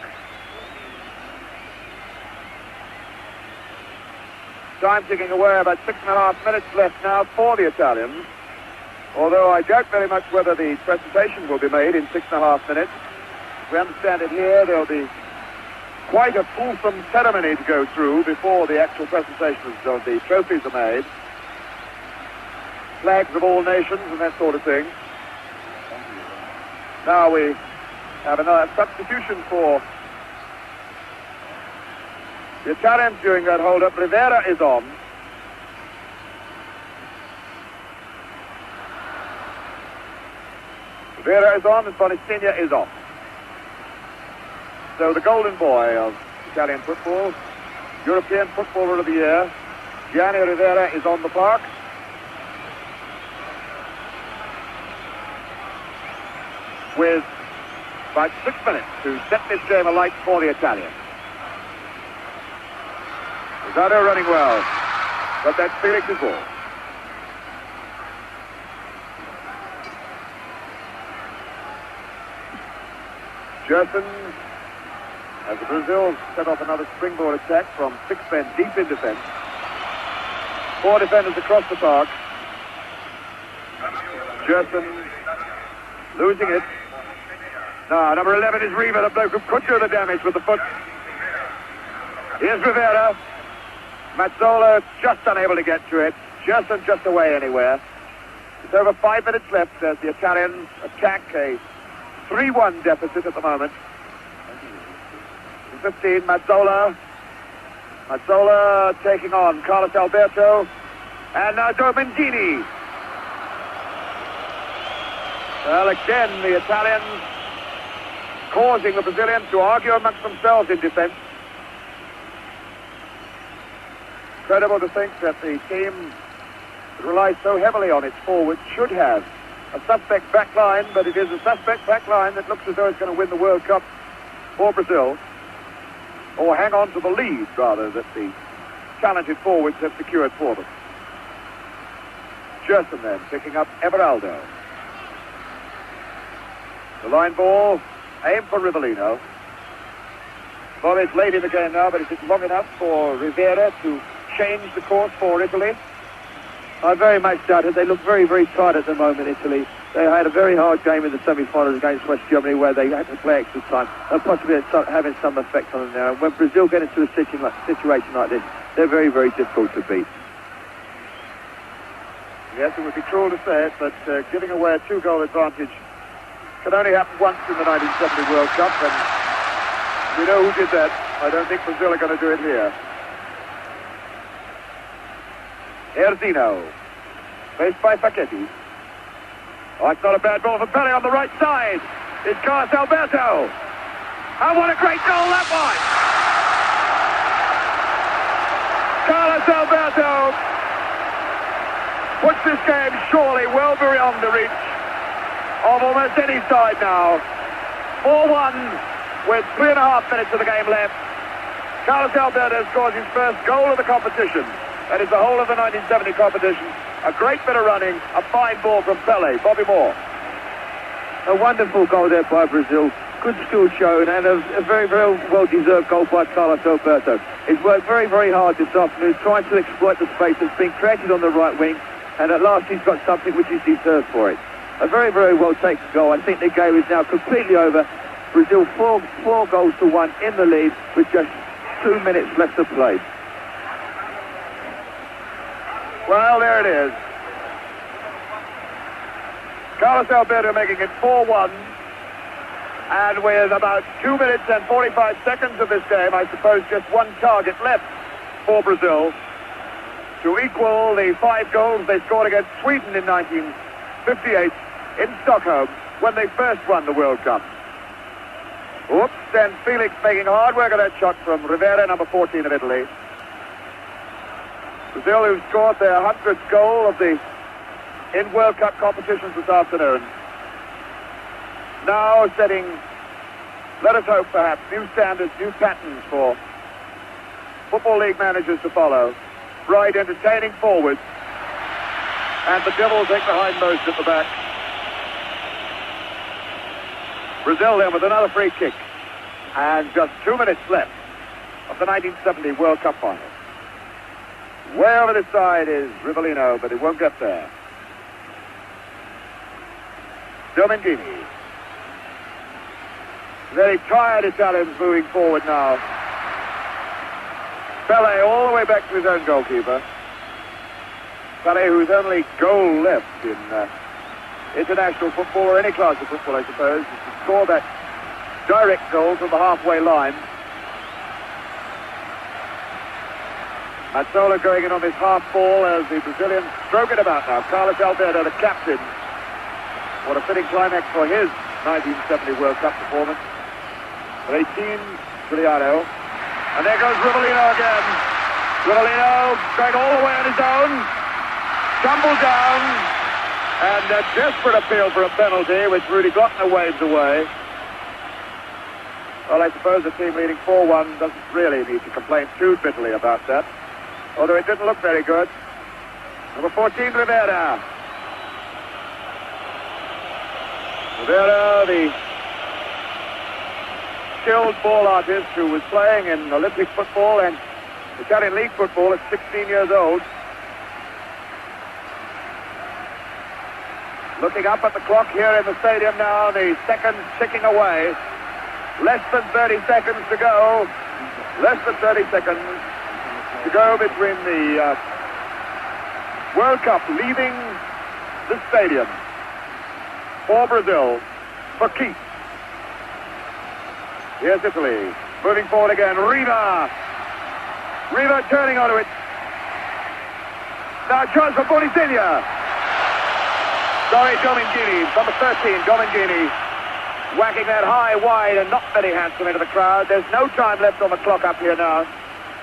Time ticking away, about 6.5 minutes left now for the Italians. Although I doubt very much whether the presentation will be made in 6.5 minutes. As we understand it here, there'll be quite a fulsome ceremony to go through before the actual presentations of the trophies are made. Flags of all nations and that sort of thing. Now we have another substitution for the Italians during that hold-up. Rivera is on. Rivera is on and Bonistegna is off. So the golden boy of Italian football, European Footballer of the Year, Gianni Rivera is on the park. With about 6 minutes to set this game alight for the Italians. Rosado running well, but that's Felix's ball. Gerson, as the Brazil set off another springboard attack from 6 men deep in defense. 4 defenders across the park. Gerson losing it. Now, number 11 is Riva, the bloke who could do the damage with the foot. Here's Rivera. Mazzola just unable to get to it. Gerson just away anywhere. It's over 5 minutes left as the Italians attack a 3-1 deficit at the moment. 15, Mazzola. Mazzola taking on Carlos Alberto. And now Domengini. Well, again, the Italians causing the Brazilians to argue amongst themselves in defense. Incredible to think that the team that relies so heavily on its forwards should have a suspect back line, but it is a suspect back line that looks as though it's going to win the World Cup for Brazil, or hang on to the lead, rather, that the talented forwards have secured for them. Gerson then picking up Everaldo. The line ball, aimed for Rivellino. Well, it's late in the game now, but is it long enough for Rivera to change the course for Italy? I very much doubt it. They look very, very tight at the moment, Italy. They had a very hard game in the semi-finals against West Germany where they had to play extra time and possibly having some effect on them now. And when Brazil get into a situation like this, they're very, very difficult to beat. Yes, it would be cruel to say it, but giving away a 2-goal advantage can only happen once in the 1970 World Cup, and we know who did that. I don't think Brazil are going to do it here. Erzino, faced by Facchetti. Oh, it's not a bad ball for Pele on the right side. It's Carlos Alberto. And what a great goal that was! Carlos Alberto puts this game surely well beyond the reach of almost any side now. 4-1 with 3.5 minutes of the game left. Carlos Alberto scores his first goal of the competition. That is the whole of the 1970 competition. A great bit of running, a fine ball from Pele. Bobby Moore. A wonderful goal there by Brazil. Good skill shown and a very, very well-deserved goal by Carlos Alberto. He's worked very, very hard this afternoon trying to exploit the space that's been created on the right wing, and at last he's got something which he deserves for it. A very, very well-taken goal. I think the game is now completely over. Brazil 4-1 in the lead with just 2 minutes left to play. Well, there it is. Carlos Alberto making it 4-1. And with about 2 minutes and 45 seconds of this game, I suppose just one target left for Brazil to equal the 5 goals they scored against Sweden in 1958 in Stockholm when they first won the World Cup. Oops, and Felix making hard work of that shot from Rivera, number 14 of Italy. Brazil, who scored their 100th goal of the in World Cup competitions this afternoon. Now setting, let us hope perhaps, new standards, new patterns for Football League managers to follow. Bright, entertaining forwards. And the Devils take the hindmost at the back. Brazil then with another free kick. And just 2 minutes left of the 1970 World Cup final. Way over this side is Rivellino, but he won't get there. Domengini. Very tired Italians moving forward now. Pele all the way back to his own goalkeeper. Pele, whose only goal left in international football, or any class of football, I suppose, is to score that direct goal from the halfway line. Mazzola going in on this half ball as the Brazilians stroke it about now. Carlos Alberto, the captain. What a fitting climax for his 1970 World Cup performance. 18, Giuliano. And there goes Rivellino again. Rivellino going all the way on his own. Tumbled down. And a desperate appeal for a penalty, which Rudy Glockner waves away. Well, I suppose the team leading 4-1 doesn't really need to complain too bitterly about that. Although it didn't look very good. Number 14, Rivera. Rivera, the skilled ball artist who was playing in Olympic football and Italian League football at 16 years old. Looking up at the clock here in the stadium now, the seconds ticking away. Less than 30 seconds to go. Less than 30 seconds to go between the World Cup leaving the stadium for Brazil, for keeps. Here's Italy, moving forward again. Riva turning onto it. Now chance for Bonisiglia. Sorry, Domingini, number 13, Domingini. Whacking that high, wide, and not very handsome into the crowd. There's no time left on the clock up here now.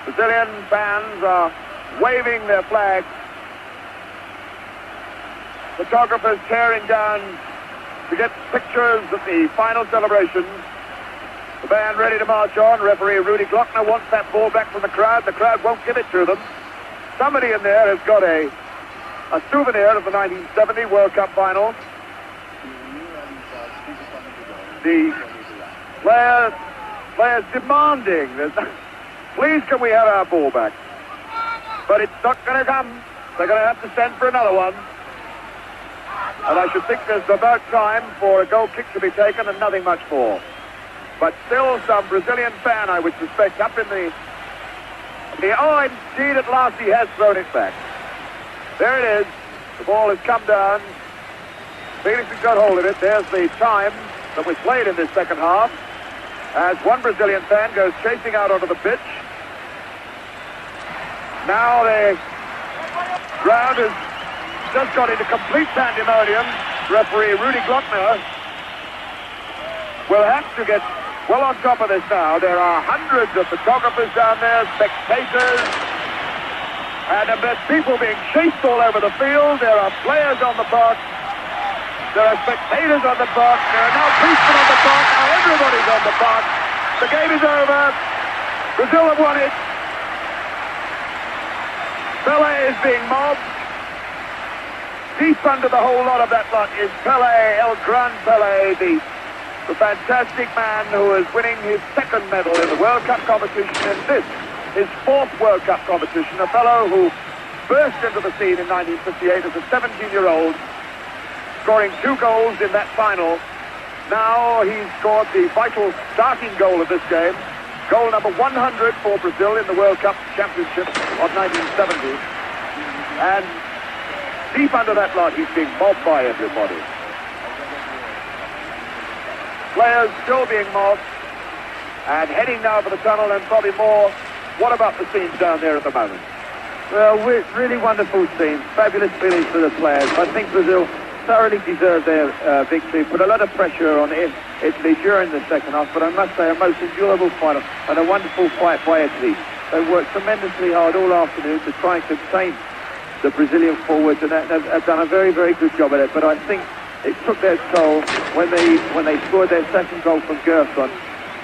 Brazilian fans are waving their flags. Photographers tearing down to get pictures of the final celebrations. The band ready to march on. Referee Rudy Glockner wants that ball back from the crowd. The crowd won't give it to them. Somebody in there has got a souvenir of the 1970 World Cup final. The players demanding that, please can we have our ball back? But it's not going to come. They're going to have to send for another one. And I should think there's about time for a goal kick to be taken and nothing much more. But still some Brazilian fan, I would suspect, up in the oh, indeed, at last he has thrown it back. There it is. The ball has come down. Felix has got hold of it. There's the time that was played in this second half, as one Brazilian fan goes chasing out onto the pitch. Now the crowd has just got into complete pandemonium. Referee Rudy Glockner will have to get well on top of this now. There are hundreds of photographers down there, spectators, and there's people being chased all over the field. There are players on the park. There are spectators on the park. There are now policemen on the park. Now everybody's on the park. The game is over. Brazil have won it. Pele is being mobbed. Deep under the whole lot of that lot is Pele, El Gran Pele, the fantastic man who is winning his second medal in the World Cup competition, and this, his fourth World Cup competition. A fellow who burst into the scene in 1958 as a 17-year-old, scoring 2 goals in that final. Now he's scored the vital starting goal of this game. Goal number 100 for Brazil in the World Cup Championship of 1970. And deep under that lot, he's being mobbed by everybody. Players still being mobbed. And heading now for the tunnel and probably more. What about the scenes down there at the moment? Well, really wonderful scene. Fabulous finish for the players. I think Brazil thoroughly deserved their victory. Put a lot of pressure on Italy during the second half, but I must say a most enjoyable final and a wonderful fight by Italy. They worked tremendously hard all afternoon to try and contain the Brazilian forwards, and have done a very, very good job at it. But I think it took their toll when they scored their second goal from Gerson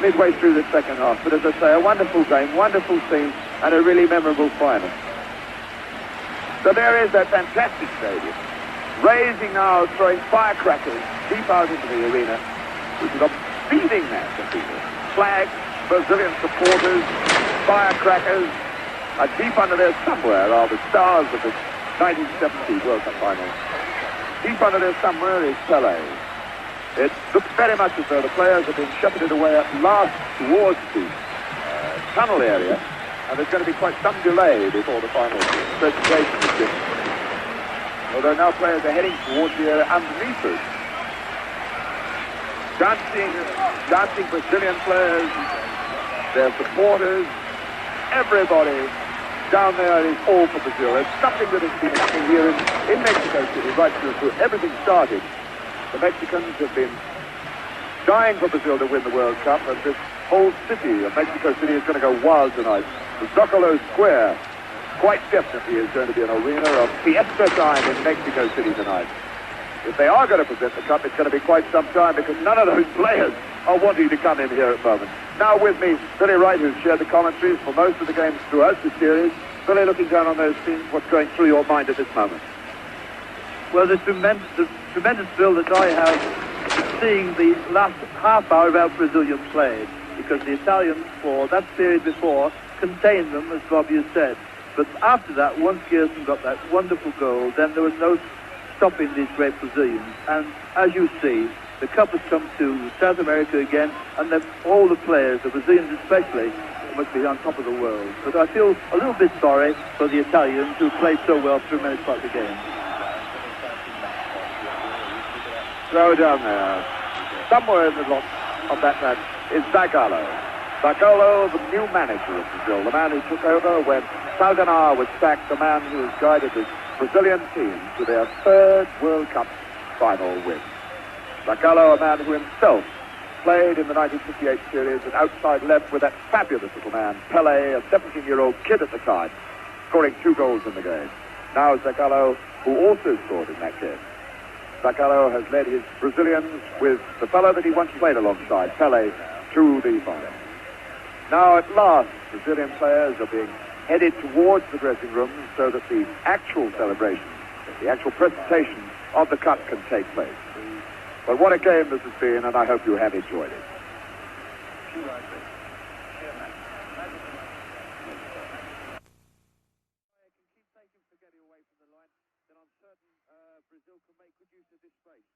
midway through the second half. But as I say, a wonderful game, wonderful scene, and a really memorable final. So there is that fantastic stadium, raising now, throwing firecrackers deep out into the arena, which is a beating mass of people. Flags, Brazilian supporters, firecrackers, and deep under there somewhere are the stars of the 1970 World Cup final. Deep under there somewhere is Pele. It looks very much as though the players have been shepherded away at last towards the tunnel area. And there's going to be quite some delay before the final presentation is given. Although now players are heading towards the area underneath us. Dancing Brazilian players, their supporters, everybody down there is all for Brazil. It's something that has been happening here in Mexico City right through. Everything started. The Mexicans have been dying for Brazil to win the World Cup, and this whole city of Mexico City is going to go wild tonight. The Zocalo Square quite definitely is going to be an arena of fiesta time in Mexico City tonight. If they are going to present the cup, it's going to be quite some time, because none of those players are wanting to come in here at the moment. Now with me, Billy Wright, who's shared the commentaries for most of the games throughout the series. Billy, looking down on those scenes, what's going through your mind at this moment? Well, the tremendous thrill that I have seeing the last half hour of our Brazilian played, because the Italians, for that period before, contained them, as Bobby has said. But after that, once Gerson got that wonderful goal, then there was no stopping these great Brazilians. And as you see, the cup has come to South America again, and all the players, the Brazilians especially, must be on top of the world. But I feel a little bit sorry for the Italians, who played so well through many parts of the game. Throw down there. Somewhere in the lot of that match is Zagallo. Zagallo, the new manager of Brazil, the man who took over when Salganar was sacked, the man who has guided this Brazilian team to their third World Cup final win. Zagallo, a man who himself played in the 1958 series at outside left with that fabulous little man, Pelé, a 17-year-old kid at the time, scoring 2 goals in the game. Now Zagallo, who also scored in that game. Zagallo has led his Brazilians with the fellow that he once played alongside, Pelé, to the final. Now at last, Brazilian players are being headed towards the dressing room so that the actual celebration, the actual presentation of the cup can take place. But what a game this has been, and I hope you have enjoyed it. Brazil can make good use of this space.